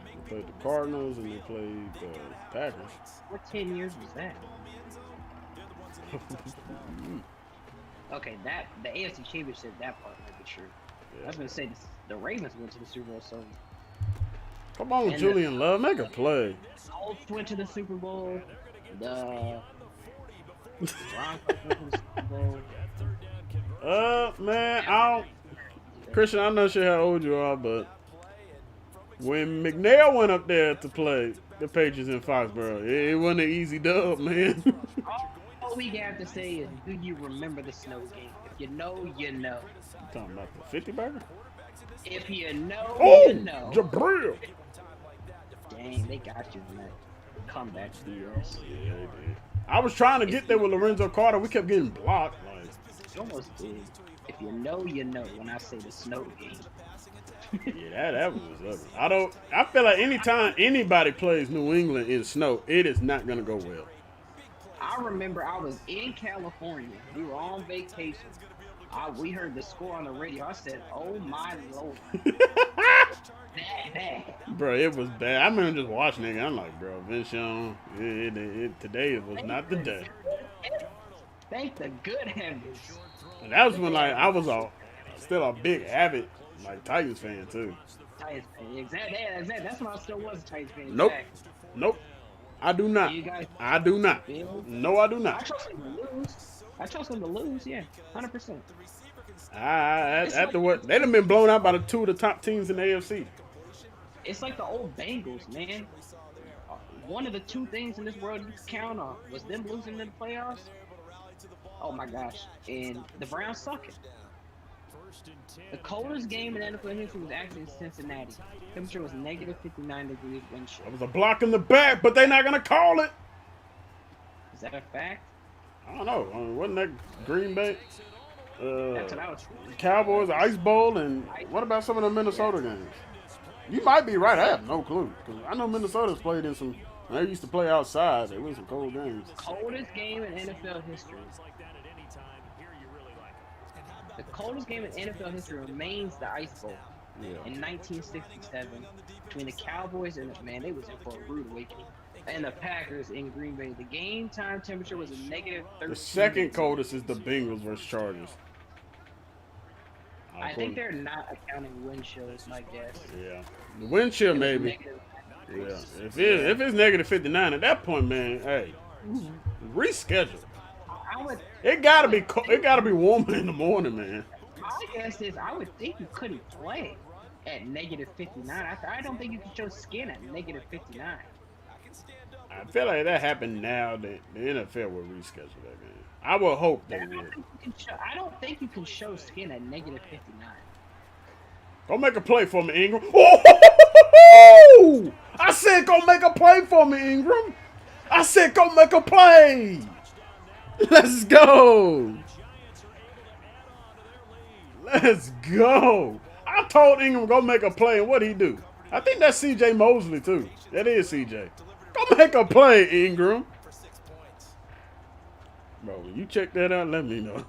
They played the Cardinals and they played the Packers. What 10 years was that? Okay, that the AFC Championship, that part might be true. Yeah. I was gonna say the Ravens went to the Super Bowl, so come on, Julian Love, make a play. Colts went to the Super Bowl. The Broncos went to the Super Bowl. Man, Christian, I'm not sure how old you are, but when McNair went up there to play the Patriots in Foxborough, it wasn't an easy dub, man. All we have to say is, do you remember the snow game? If you know, you know. You talking about the 50 burger? If you know, Oh, you know. Jabril. Dang, they got you in that comeback BS. Yeah, they did. I was trying to get there with Lorenzo Carter. We kept getting blocked. Like, You almost did. If you know, you know. When I say the snow game. yeah, that was ugly. I feel like anytime anybody plays New England in snow, it is not gonna go well. I remember I was in California. We were on vacation. We heard the score on the radio. I said, "Oh my lord!" Bad. Bro, it was bad. I remember just watching it. I'm like, bro, Vince Young, today was not the day. Thank the good heavens. And that was when I was still a big avid Titans fan too. Titans fan. Exactly. That's when I still was a Titans fan. Nope. Exactly. Nope. I do not. You guys I do not. feel? No, I do I not. trust them to lose. Yeah, 100%. After what they done been blown out by two of the top teams in the AFC. It's like the old Bengals, man. One of the two things in this world you can count on was them losing in the playoffs. Oh my gosh. And the Browns sucking. The coldest game in NFL history was actually in Cincinnati. Temperature was negative 59 degrees wind chill. That was a block in the back, but they're not gonna call it. Is that a fact? I don't know. Wasn't that Green Bay? That's what I was Cowboys, Ice Bowl, and what about some of the Minnesota games? You might be right. I have no clue. Cause I know Minnesota's played in some. They used to play outside. They win some cold games. Coldest game in NFL history. The coldest game in NFL history remains the Ice Bowl in 1967 between the Cowboys and they was in for a rude awakening. And the Packers in Green Bay. The game time temperature was a negative 13. The second coldest is the Bengals versus Chargers. I think they're not accounting wind chill, is my guess. Yeah, the wind chill maybe. Yeah, if it's negative 59 at that point, man, hey, reschedule. It gotta be warmer in the morning, man. My guess is I would think you couldn't play at negative 59. I don't think you can show skin at negative 59. I feel like that happened now that the NFL will reschedule that game. I would hope they would. I don't think you can show skin at negative 59. Go make a play for me, Ingram. Oh! I said go make a play for me, Ingram. I said go make a play. Let's go. Let's go. I told Ingram go make a play, and what'd he do? I think that's C.J. Mosley, too. That is C.J. Go make a play, Ingram. for 6 points. Bro, when you check that out, let me know.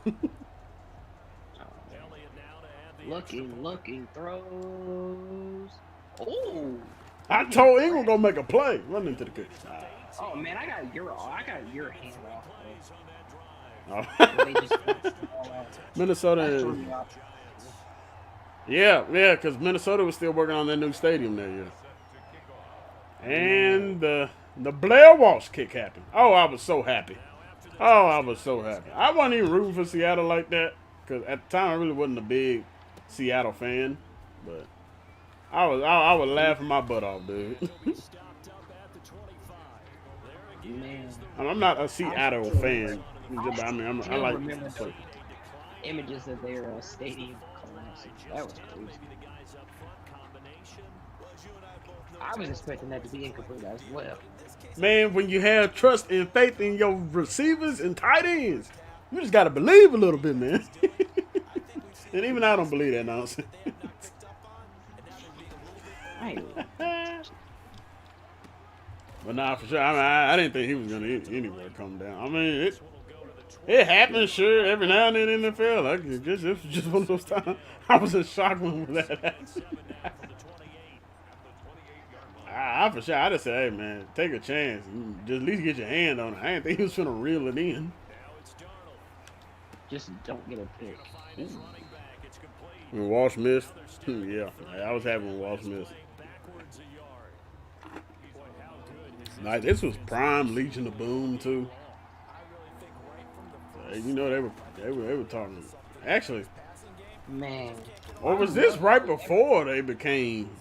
Elliott now to add the extra Looking, throws. Oh. I told Ingram go make a play. Run into the kick. Oh man, I got your hand off. Oh. They just Minnesota. Yeah, because Minnesota was still working on their new stadium that year. And the Blair Walsh kick happened. Oh, I was so happy. I wasn't even rooting for Seattle like that because at the time I really wasn't a big Seattle fan, but I was laughing my butt off, dude. stopped up at the 25. Man, I'm not a Seattle fan. I mean, I like. remember the images of their stadium collapsing. That was crazy. The guys up front combination. I was expecting that to be incomplete as well. Man, when you have trust and faith in your receivers and tight ends, you just gotta believe a little bit, man. And even I don't believe that nonsense. Right. But nah, for sure. I mean, I didn't think he was gonna anywhere come down. I mean, it happens, sure, every now and then in the NFL. Like, it was just one of those times. I was in shock when that happened. I for sure. I just said, hey man, take a chance. Just at least get your hand on it. I didn't think he was gonna reel it in. Just don't get a pick. When Walsh missed, yeah, I was happy when Walsh missed. Like this was prime Legion of Boom too. You know they were talking. Actually, Man. or was this right before they became?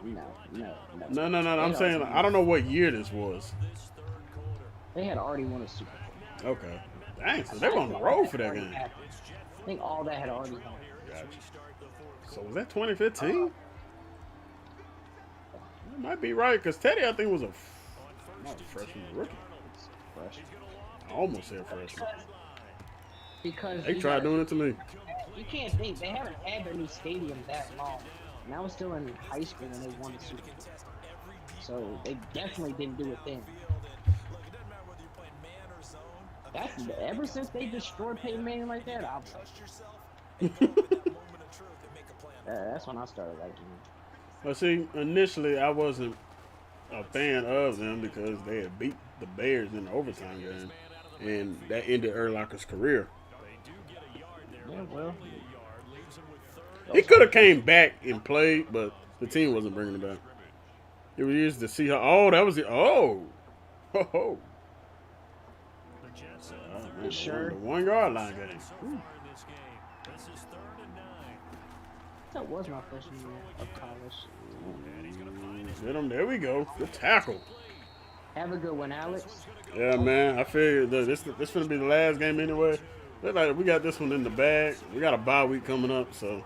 No. No. I'm saying I don't know what year this was. They had already won a Super Bowl. Okay, dang, so they were on the road for that game. I think all that had already happened. Gotcha. So was that 2015? That might be right because Teddy, I think, was not a freshman, a rookie. Fresh. I almost said freshman. Because They tried doing it to me. you can't think they haven't had their new stadium that long. And I was still in high school when they won the Super Bowl. So they definitely didn't do it then. That's ever since they destroyed Peyton Manning like that. I was like, that's when I started liking him. Well, see, initially I wasn't a fan of them because they had beat the Bears in the overtime game, and that ended Urlacher's career. Yeah, well, He could have came back and played, but the team wasn't bringing him back. It was used to see how. Oh, that was it. Oh, ho. Man, Sure. the 1 yard line game. that was my freshman year of college. Get him. There we go. Good tackle. Have a good one, Alex. Yeah, man. I figured that this gonna be the last game anyway. Look like we got this one in the bag. We got a bye week coming up, so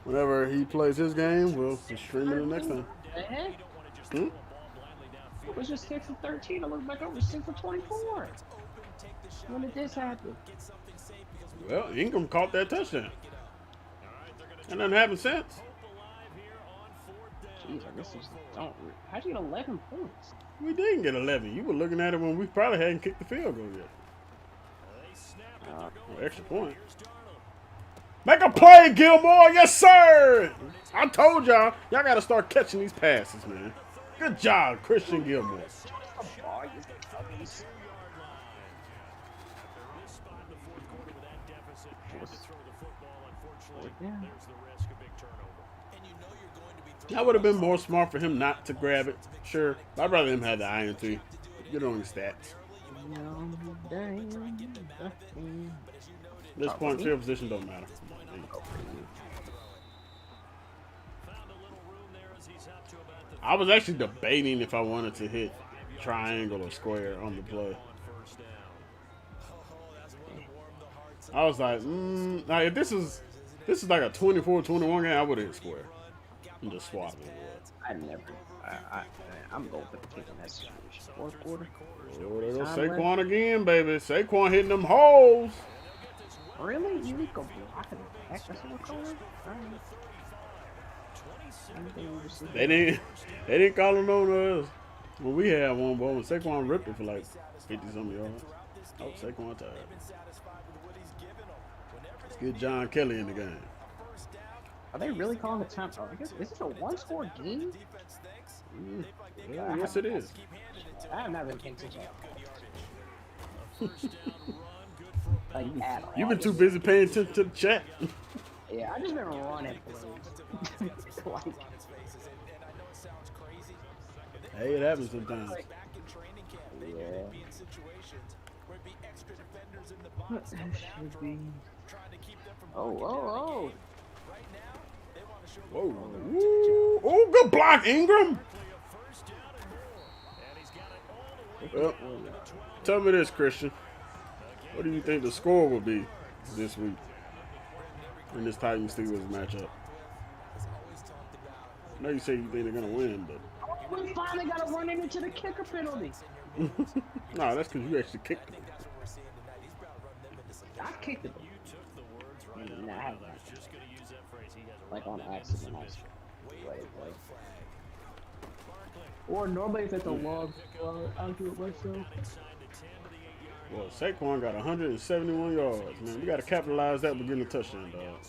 whenever he plays his game, we'll stream it the next time. It was just 6 and 13. I look back over 6 and 24. When did this happen? Well, Ingram caught that touchdown. And nothing happened since. Jeez, I guess there's how'd you get 11 points? We didn't get 11. You were looking at it when we probably hadn't kicked the field goal yet. Extra point. Make a play, Gilmore. Yes, sir. I told y'all got to start catching these passes, man. Good job, Christian Gilmore. That would have been more smart for him not to grab it. Sure. I'd rather him have the INT. Get on his stats. This point, field position don't matter. I was actually debating if I wanted to hit triangle or square on the play. I was like, now if this is like a 24-21 game, I would have hit square and just swap it. I'm going for the kick in that situation. Fourth quarter. Oh, there goes Saquon again, baby. Saquon hitting them holes. Really? You need to go blocking the heck? That's what we're calling? They didn't call him on us. Well, we had one, but when Saquon ripped it for like 50-something yards. Oh, Saquon tired. Let's get John Kelly in the game. Are they really calling the time? Oh, I guess is this a one-score game? Yeah, yes, it is. I have not been paying attention. Like at all. You've been too busy paying attention to the chat. Yeah, I just been running plays. Like, Hey, it happens sometimes. yeah. What should be? Oh. Whoa. Woo. Oh, good block, Ingram. Well, tell me this, Christian. What do you think the score will be this week in this Titans Steelers matchup? I know you say you think they're going to win, but. We finally got to run into the kicker penalty. No, that's because you actually kicked him. I kicked it. Nah, I haven't. Like on accident. Or normally if it's a log, I'll do it myself. Well, Saquon got 171 yards, man. We got to capitalize that by getting a touchdown, dog.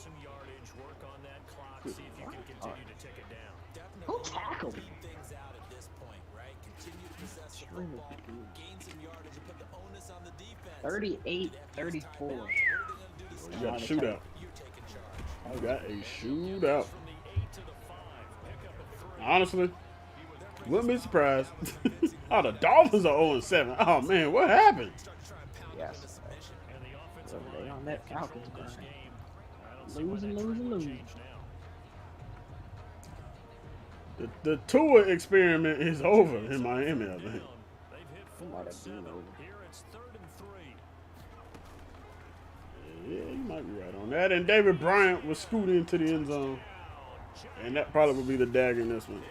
Who tackled him? 38-34. You got a shootout. You got a shootout. Honestly, wouldn't be surprised. Oh, the Dolphins are 0-7. Oh, man, what happened? Yes. They on that Falcons grind. Losing. The Tua experiment is over in Miami, I think. Yeah, you might be right on that. And David Bryant was scooting into the end zone. And that probably would be the dagger in this one.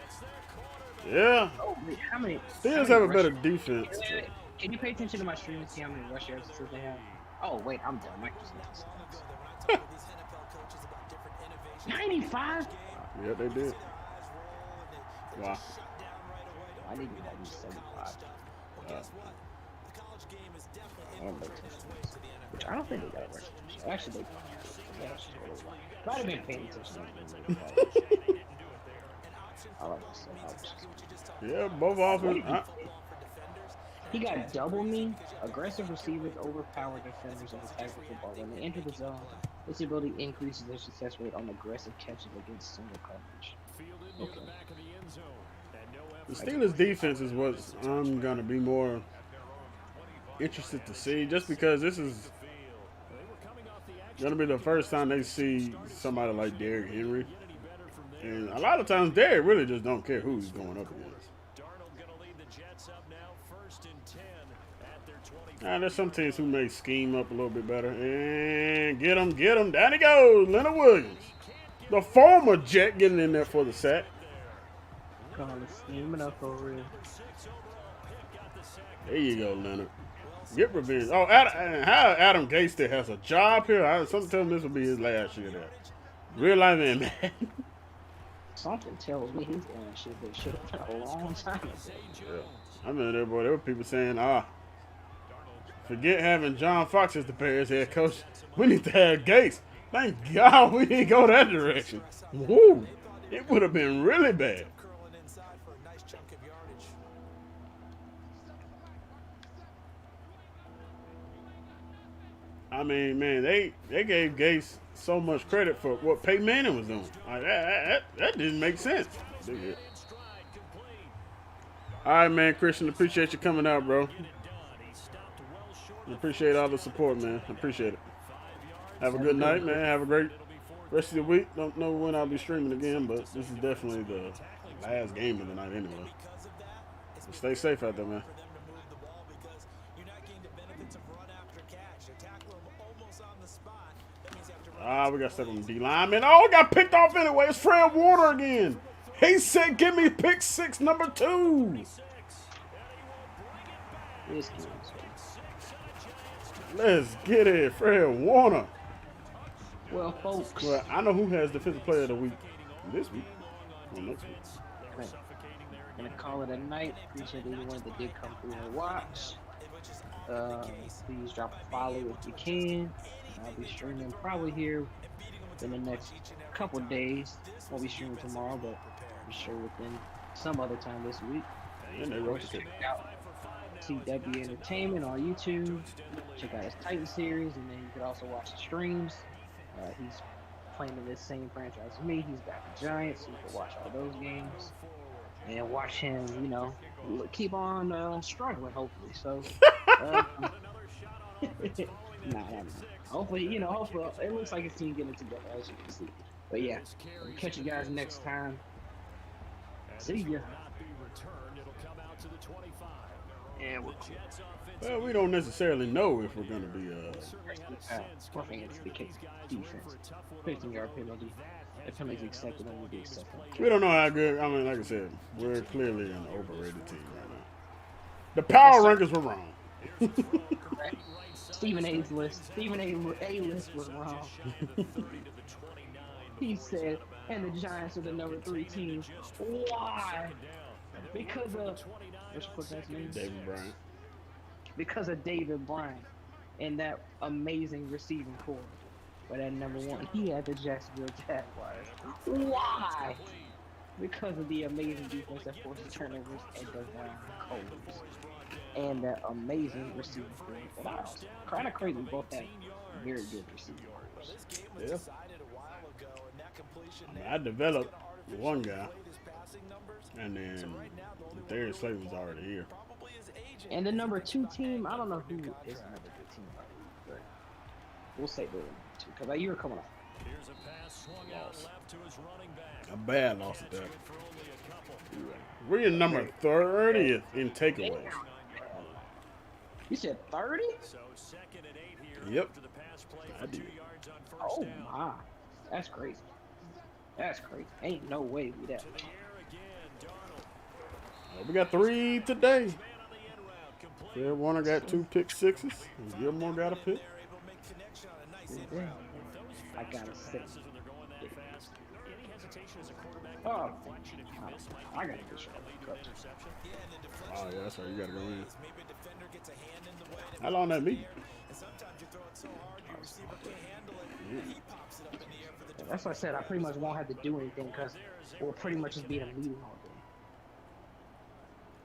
Yeah. Oh, how many? Steelers have a better defense. Can you pay attention to my stream and see how many rush yards they have? Oh, wait, I'm done. My 95? Yeah, they did. Wow. I need to be 75. Which I don't think they got a rush. Actually, they might have been paying attention. I like this. Yeah, both offenses. He got double me. Aggressive receivers overpower defenders in the tackle football. When they enter the zone, this ability increases their success rate on aggressive catches against single coverage. Okay. The Steelers' defense is what I'm going to be more interested to see, just because this is going to be the first time they see somebody like Derrick Henry. And a lot of times, Derrick really just don't care who he's going up against. Now, there's some teams who may scheme up a little bit better. And get him. Down he goes, Leonard Williams. The former Jet getting in there for the sack. Scheming up over here. There you go, Leonard. Get revenge. Oh, how Adam Gase still has a job here? Something tells me this will be his last year there. Real life man, man. Something tells me he's doing shit that should have been a long time ago. Yeah. I mean, there were people saying, forget having John Fox as the Bears head coach. We need to have Gase. Thank God we didn't go that direction. Woo! It would have been really bad. I mean, man, they gave Gase so much credit for what Peyton Manning was doing. Like, that didn't make sense. All right, man, Christian, appreciate you coming out, bro. Appreciate all the support, man. Appreciate it. Have a good night, man. Have a great rest of the week. Don't know when I'll be streaming again, but this is definitely the last game of the night anyway. So stay safe out there, man. We got stuck on the D-line, man. Oh, got picked off anyway. It's Fred Warner again. He said, give me pick 6, number 2. Let's get it, Fred Warner. Well, folks. Well, I know who has Defensive Player of the Week this week or next week. gonna call it a night. Appreciate anyone that did come through and watch. Please drop a follow if you can. I'll be streaming probably here in the next couple days. Won't be streaming tomorrow, but I'm sure within some other time this week. And they Of wrote course, the check out CW Entertainment on YouTube. Check out his Titan series, and then you can also watch the streams. He's playing in this same franchise as me. He's got the Giants, so you can watch all those games and watch him, keep on struggling, hopefully. So, nah. Hopefully, hopefully it looks like his team getting it together, as you can see. But yeah, we'll catch you guys next time. See ya. And Well, we don't necessarily know if we're going to be roughing against the case defense. 15-yard penalty. If penalty accepted, then we'll be accepted. we don't know how good. I mean, like I said, we're clearly an overrated team right now. The power rankings were wrong. Stephen A's list was wrong. He said, and the Giants are the number 3 team. Why? Because of what's quarterback's name? David Bryant. Because of David Bryant and that amazing receiving core. But at number 1, he had the Jacksonville Jaguars. Why? Because of the amazing defense that forces turnovers and Devon Coles. And that amazing receiving core. But I was kind of crazy. Both had very good receiving cores. Yeah. I developed one guy, and then Darius Slay was already here. And the number 2 team, I don't know who is another good team, but we'll say the number 2 because you were coming off. Loss. A bad loss at that. We're in number 30th in takeaways. You said 30? Yep. I did. Oh my, that's crazy. That's crazy. Ain't no way we that. We got 3 today. Fred Warner got 2 pick sixes, and Gilmore got a pick. I got a 6. Oh, I got a good shot. Oh yeah, that's right. You gotta go in. How long that meet? That's what I said. I pretty much won't have to do anything because we'll pretty much just be in a meeting all day.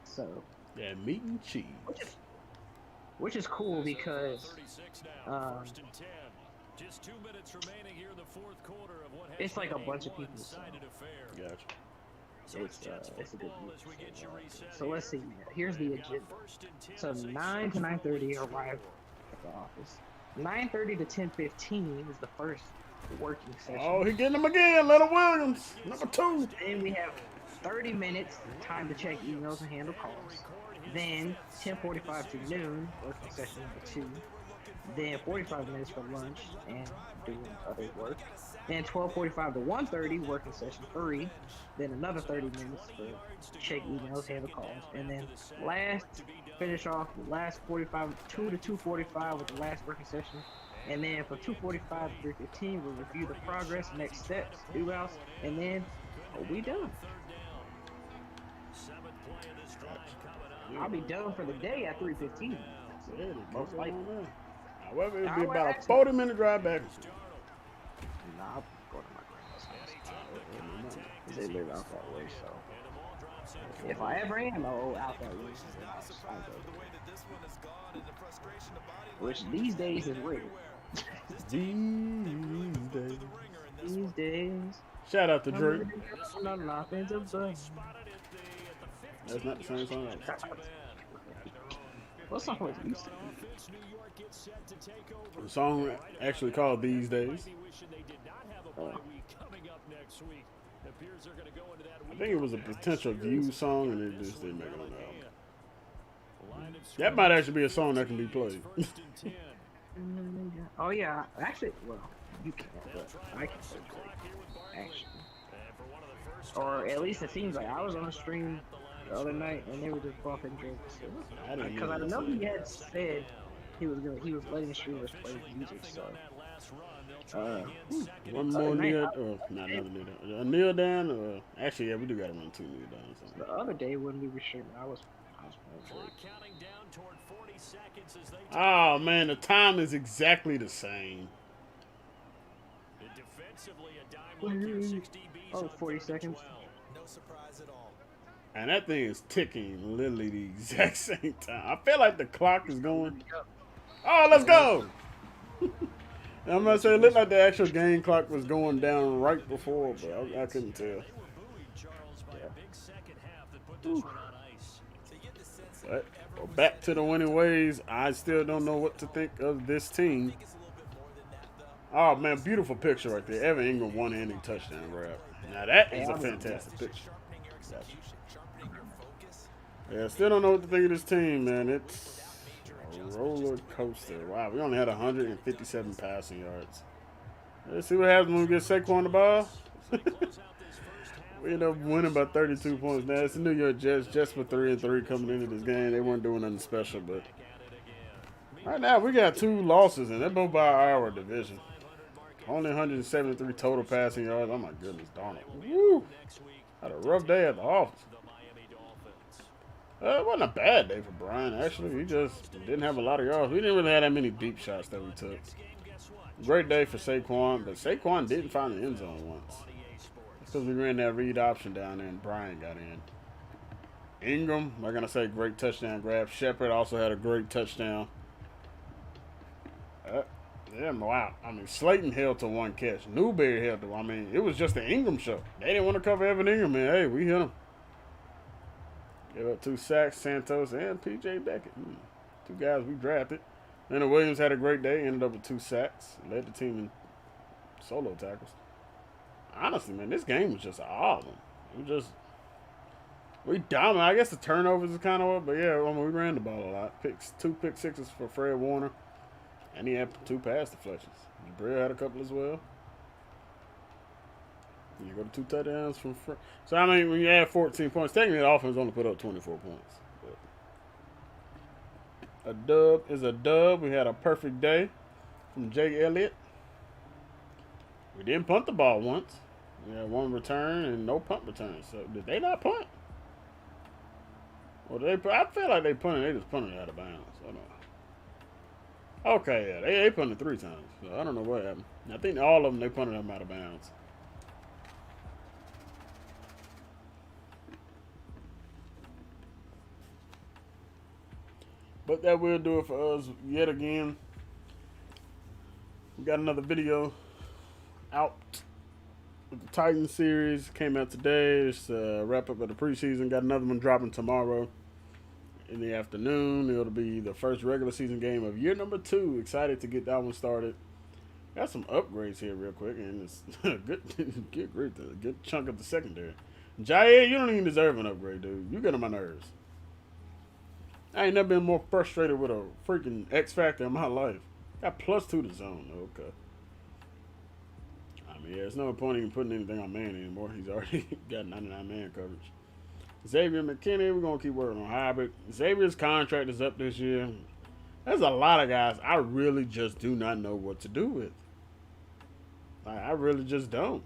So. Yeah, meat and cheese. Which is cool because it's like a bunch of people. So. Gotcha. It's a good move. So let's see. Here's the agenda. So 9 to 9:30 arrive at the office. 9:30 to 10:15 is the first working session. Oh, he getting them again, Leonard Williams, number 2. And we have 30 minutes time to check emails and handle calls. Then 10:45 to noon, working session number 2. Then 45 minutes for lunch and doing other work. Then 12:45 to 1:30, working session 3. Then another 30 minutes for check emails, handle calls. And then finish off the last 2 to 2:45 with the last working session. And then from 2:45 to 3:15, we'll review the progress, next steps, do outs, and then we done. I'll be done for the day at 3:15. Most likely. However, it'll be about a 40-minute drive back. Nah, I'll go to my grandma's house. Because they live out that way, so. If I ever am out that way, I'll go. Which these days is weird. These days. Shout out to Drake. That's not the same song. What song was it? The song actually called These Days. I think it was a potential View song, and they just didn't make it on the album. That might actually be a song that can be played. Oh yeah, actually, well, you can't, but I can play Drake, actually. Or at least it seems like I was on a stream the other night and they were just bumping Drake. Because I know he had said he was letting streamers play music, so One more kneel, or not another kneel down. A kneel down, or actually, yeah, we do got to run 2 kneel downs. The other day when we were streaming, I was Oh man, the time is exactly the same. Oh, 40 seconds. No surprise at all. And that thing is ticking literally the exact same time. I feel like the clock is going. Oh, let's go! I'm gonna say it looked like the actual game clock was going down right before, but I couldn't tell. But we're back to the winning ways. I still don't know what to think of this team. Oh man, beautiful picture right there. Evan Ingram one-handed touchdown grab. Now that is a fantastic picture. Gotcha. Yeah, still don't know what to think of this team, man. It's a roller coaster. Wow, we only had 157 passing yards. Let's see what happens when we get Saquon the ball. We end up winning by 32 points. Now it's the New York Jets, just for 3-3 coming into this game. They weren't doing nothing special, but right now we got 2 losses, and they're both by our division. Only 173 total passing yards. Oh my goodness, Donald. Woo! Had a rough day at the office. It wasn't a bad day for Brian, actually. He just didn't have a lot of yards. We didn't really have that many deep shots that we took. Great day for Saquon, but Saquon didn't find the end zone once. It's because we ran that read option down there and Brian got in. Ingram, I'm going to say great touchdown grab. Shepard also had a great touchdown. Yeah, wow. I mean, Slayton held to 1 catch. Newberry held to, I mean, it was just the Ingram show. They didn't want to cover Evan Ingram, man. Hey, we hit him. Gave up 2 sacks, Santos and P.J. Beckett. 2 guys we drafted. Leonard Williams had a great day, ended up with 2 sacks. Led the team in solo tackles. Honestly, man, this game was just all of them. We dominated. I guess the turnovers is kind of what, but yeah, I mean, we ran the ball a lot. 2 pick sixes for Fred Warner. And he had 2 pass deflections. Jabril had a couple as well. You go to 2 touchdowns from Fred. So, I mean, when you add 14 points, technically the offense only put up 24 points. But a dub is a dub. We had a perfect day from Jake Elliott. We didn't punt the ball once. We had 1 return and no punt returns. So, did they not punt? Well, I feel like they punted. They just punted out of bounds. I don't know. Okay, yeah, they punted 3 times. So I don't know what happened. I think all of them, they punted them out of bounds. But that will do it for us yet again. We got another video out with the Titans series. Came out today. It's a wrap up of the preseason. Got another one dropping tomorrow in the afternoon. It'll be the first regular season game of year number 2. Excited to get that one started. Got some upgrades here real quick, and it's a good chunk of the secondary. Jair, you don't even deserve an upgrade, dude. You get on my nerves. I ain't never been more frustrated with a freaking X Factor in my life. Got +2 to zone. Okay. I mean, yeah, there's no point in putting anything on man anymore. He's already got 99 man coverage. Xavier McKinney, we're going to keep working on hybrid. Xavier's contract is up this year. There's a lot of guys I really just do not know what to do with. I really just don't.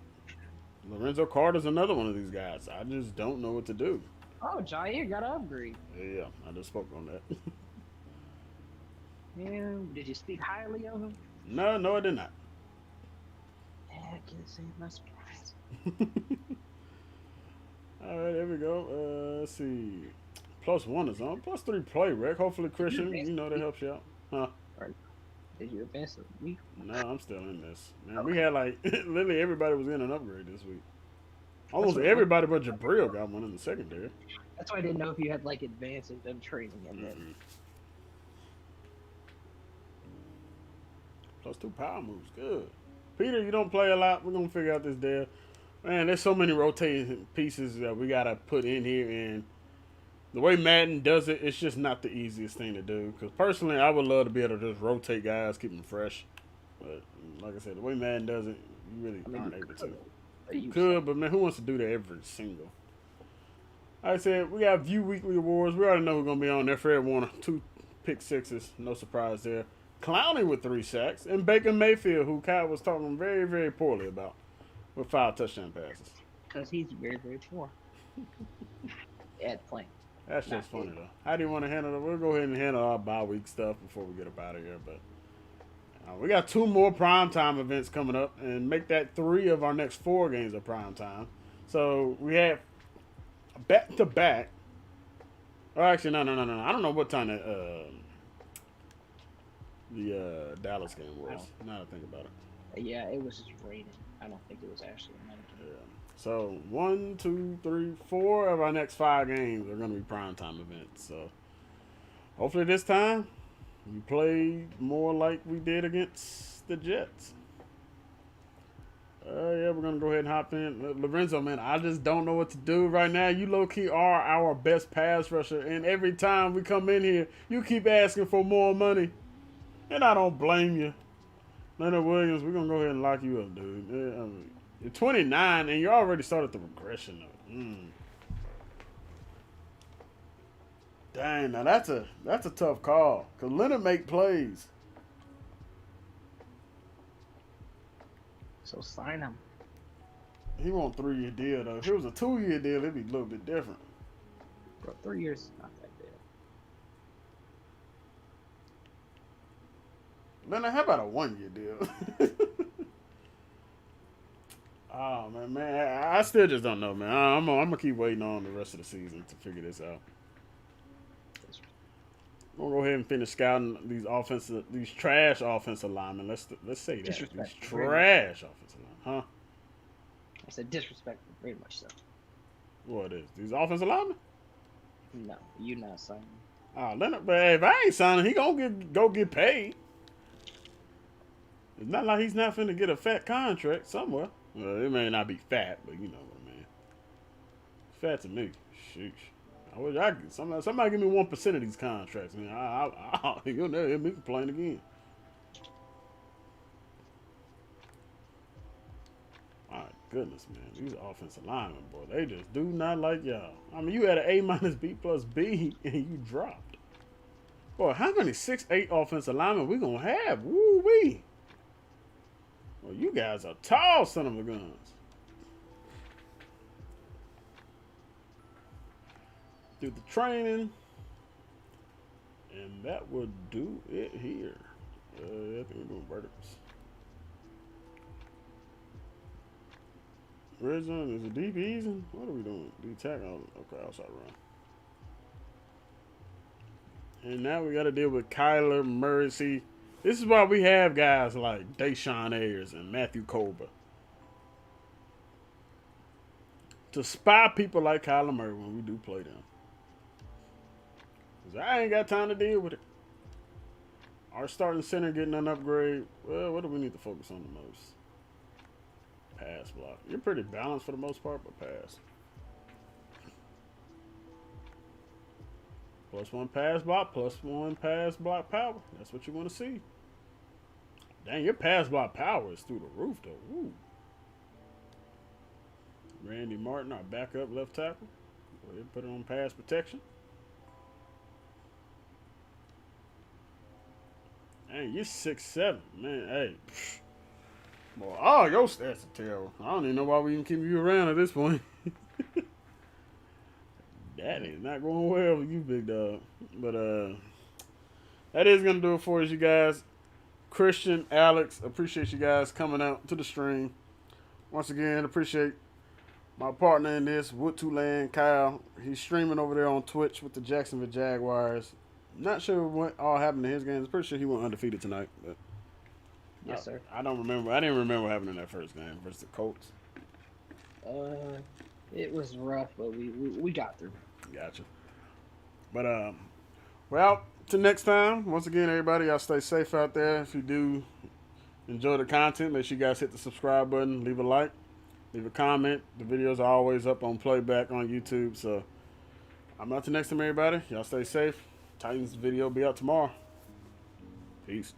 Lorenzo Carter's another one of these guys. I just don't know what to do. Oh, Jair got an upgrade. Yeah, I just spoke on that. Man, did you speak highly of him? No, I did not. Yeah, I can't say my surprise. All right, there we go. Let's see. +1 is on. +3 play, Rick. Hopefully, Christian, you know that helps you out. Huh? Did you advance a week? No, I'm still in this. Man, we had like, literally everybody was in an upgrade this week. Almost everybody but Jabril got one in the secondary. That's why I didn't know if you had like advanced and done training and then. +2 power moves. Good. Peter, you don't play a lot. We're going to figure out this deal. Man, there's so many rotating pieces that we got to put in here. And the way Madden does it, it's just not the easiest thing to do. Because personally, I would love to be able to just rotate guys, keep them fresh. But like I said, the way Madden does it, you really aren't able to. You could, but man, who wants to do that every single? Like I said, we got View Weekly Awards. We already know who's going to be on there. Fred Warner, 2 pick sixes. No surprise there. Clowney with 3 sacks, and Baker Mayfield, who Kyle was talking very, very poorly about, with 5 touchdown passes. Because he's very, very poor at playing. That's just funny, though. How do you want to handle it? We'll go ahead and handle our bye week stuff before we get up out of here. But we got 2 more primetime events coming up, and make that 3 of our next 4 games of primetime. So we have back-to-back. Oh, actually, no. I don't know what time the Dallas game was. Now that I think about it. Yeah, it was just raining. I don't think it was actually American. Yeah. So 1, 2, 3, 4 of our next 5 games are going to be primetime events. So hopefully this time we play more like we did against the Jets. Yeah, we're going to go ahead and hop in. Lorenzo, man, I just don't know what to do right now. You low-key are our best pass rusher, and every time we come in here, you keep asking for more money. And I don't blame you. Leonard Williams, we're going to go ahead and lock you up, dude. Yeah, you're 29, and you already started the regression of it. Dang, now that's a tough call. Because Leonard make plays. So sign him. He want a 3-year deal, though. If it was a 2-year deal, it'd be a little bit different. Bro, 3 years is not that bad. Leonard, how about a 1-year deal? Oh, man, I still just don't know, man. I'm gonna keep waiting on the rest of the season to figure this out. We'll go ahead and finish scouting these trash offensive linemen. Let's say that. These trash offensive linemen, huh? I said disrespectful, very much so. What is these offensive linemen? No, you not signing. Oh, Leonard, but if I ain't signing, he gonna go get paid. It's not like he's not finna get a fat contract somewhere. Well, it may not be fat, but you know what I mean. Fat to me. Sheesh. I wish I could. Somebody give me 1% of these contracts. I mean, you'll never hear me complain again. My goodness, man. These offensive linemen, boy, they just do not like y'all. I mean, you had an A- B plus B, and you dropped. Boy, how many 6'8" offensive linemen we gonna have? Woo-wee. Well, you guys are tall son of a guns. Do the training, and that would do it here. I think we're doing verticals. Red zone, is it deep easing? What are we doing? Deep tackle? Okay, outside run. And now we got to deal with Kyler Murray. See, this is why we have guys like Deshaun Ayers and Matthew Colbert. To spy people like Kyler Murray when we do play them. Because I ain't got time to deal with it. Our starting center getting an upgrade. Well, what do we need to focus on the most? Pass block. You're pretty balanced for the most part, but pass. +1 pass block, +1 pass block power. That's what you want to see. Dang, your pass block power is through the roof, though. Ooh. Randy Martin, our backup left tackle. Go ahead and put it on pass protection. Dang, you're 6'7", man. Hey. Boy, oh, your stats are terrible. I don't even know why we even keep you around at this point. That is not going well with you, big dog. But that is going to do it for us, you guys. Christian, Alex, appreciate you guys coming out to the stream. Once again, appreciate my partner in this, Wood Tulane, Kyle. He's streaming over there on Twitch with the Jacksonville Jaguars. Not sure what all happened in his games. Pretty sure he went undefeated tonight. But yes, sir. I don't remember. I didn't remember what happened in that first game versus the Colts. It was rough, but we got through. Gotcha. But well, till next time. Once again, everybody, y'all stay safe out there. If you do enjoy the content, make sure you guys hit the subscribe button, leave a like, leave a comment. The videos are always up on playback on YouTube. So I'm out till next time, everybody. Y'all stay safe. Titans video will be out tomorrow. Peace.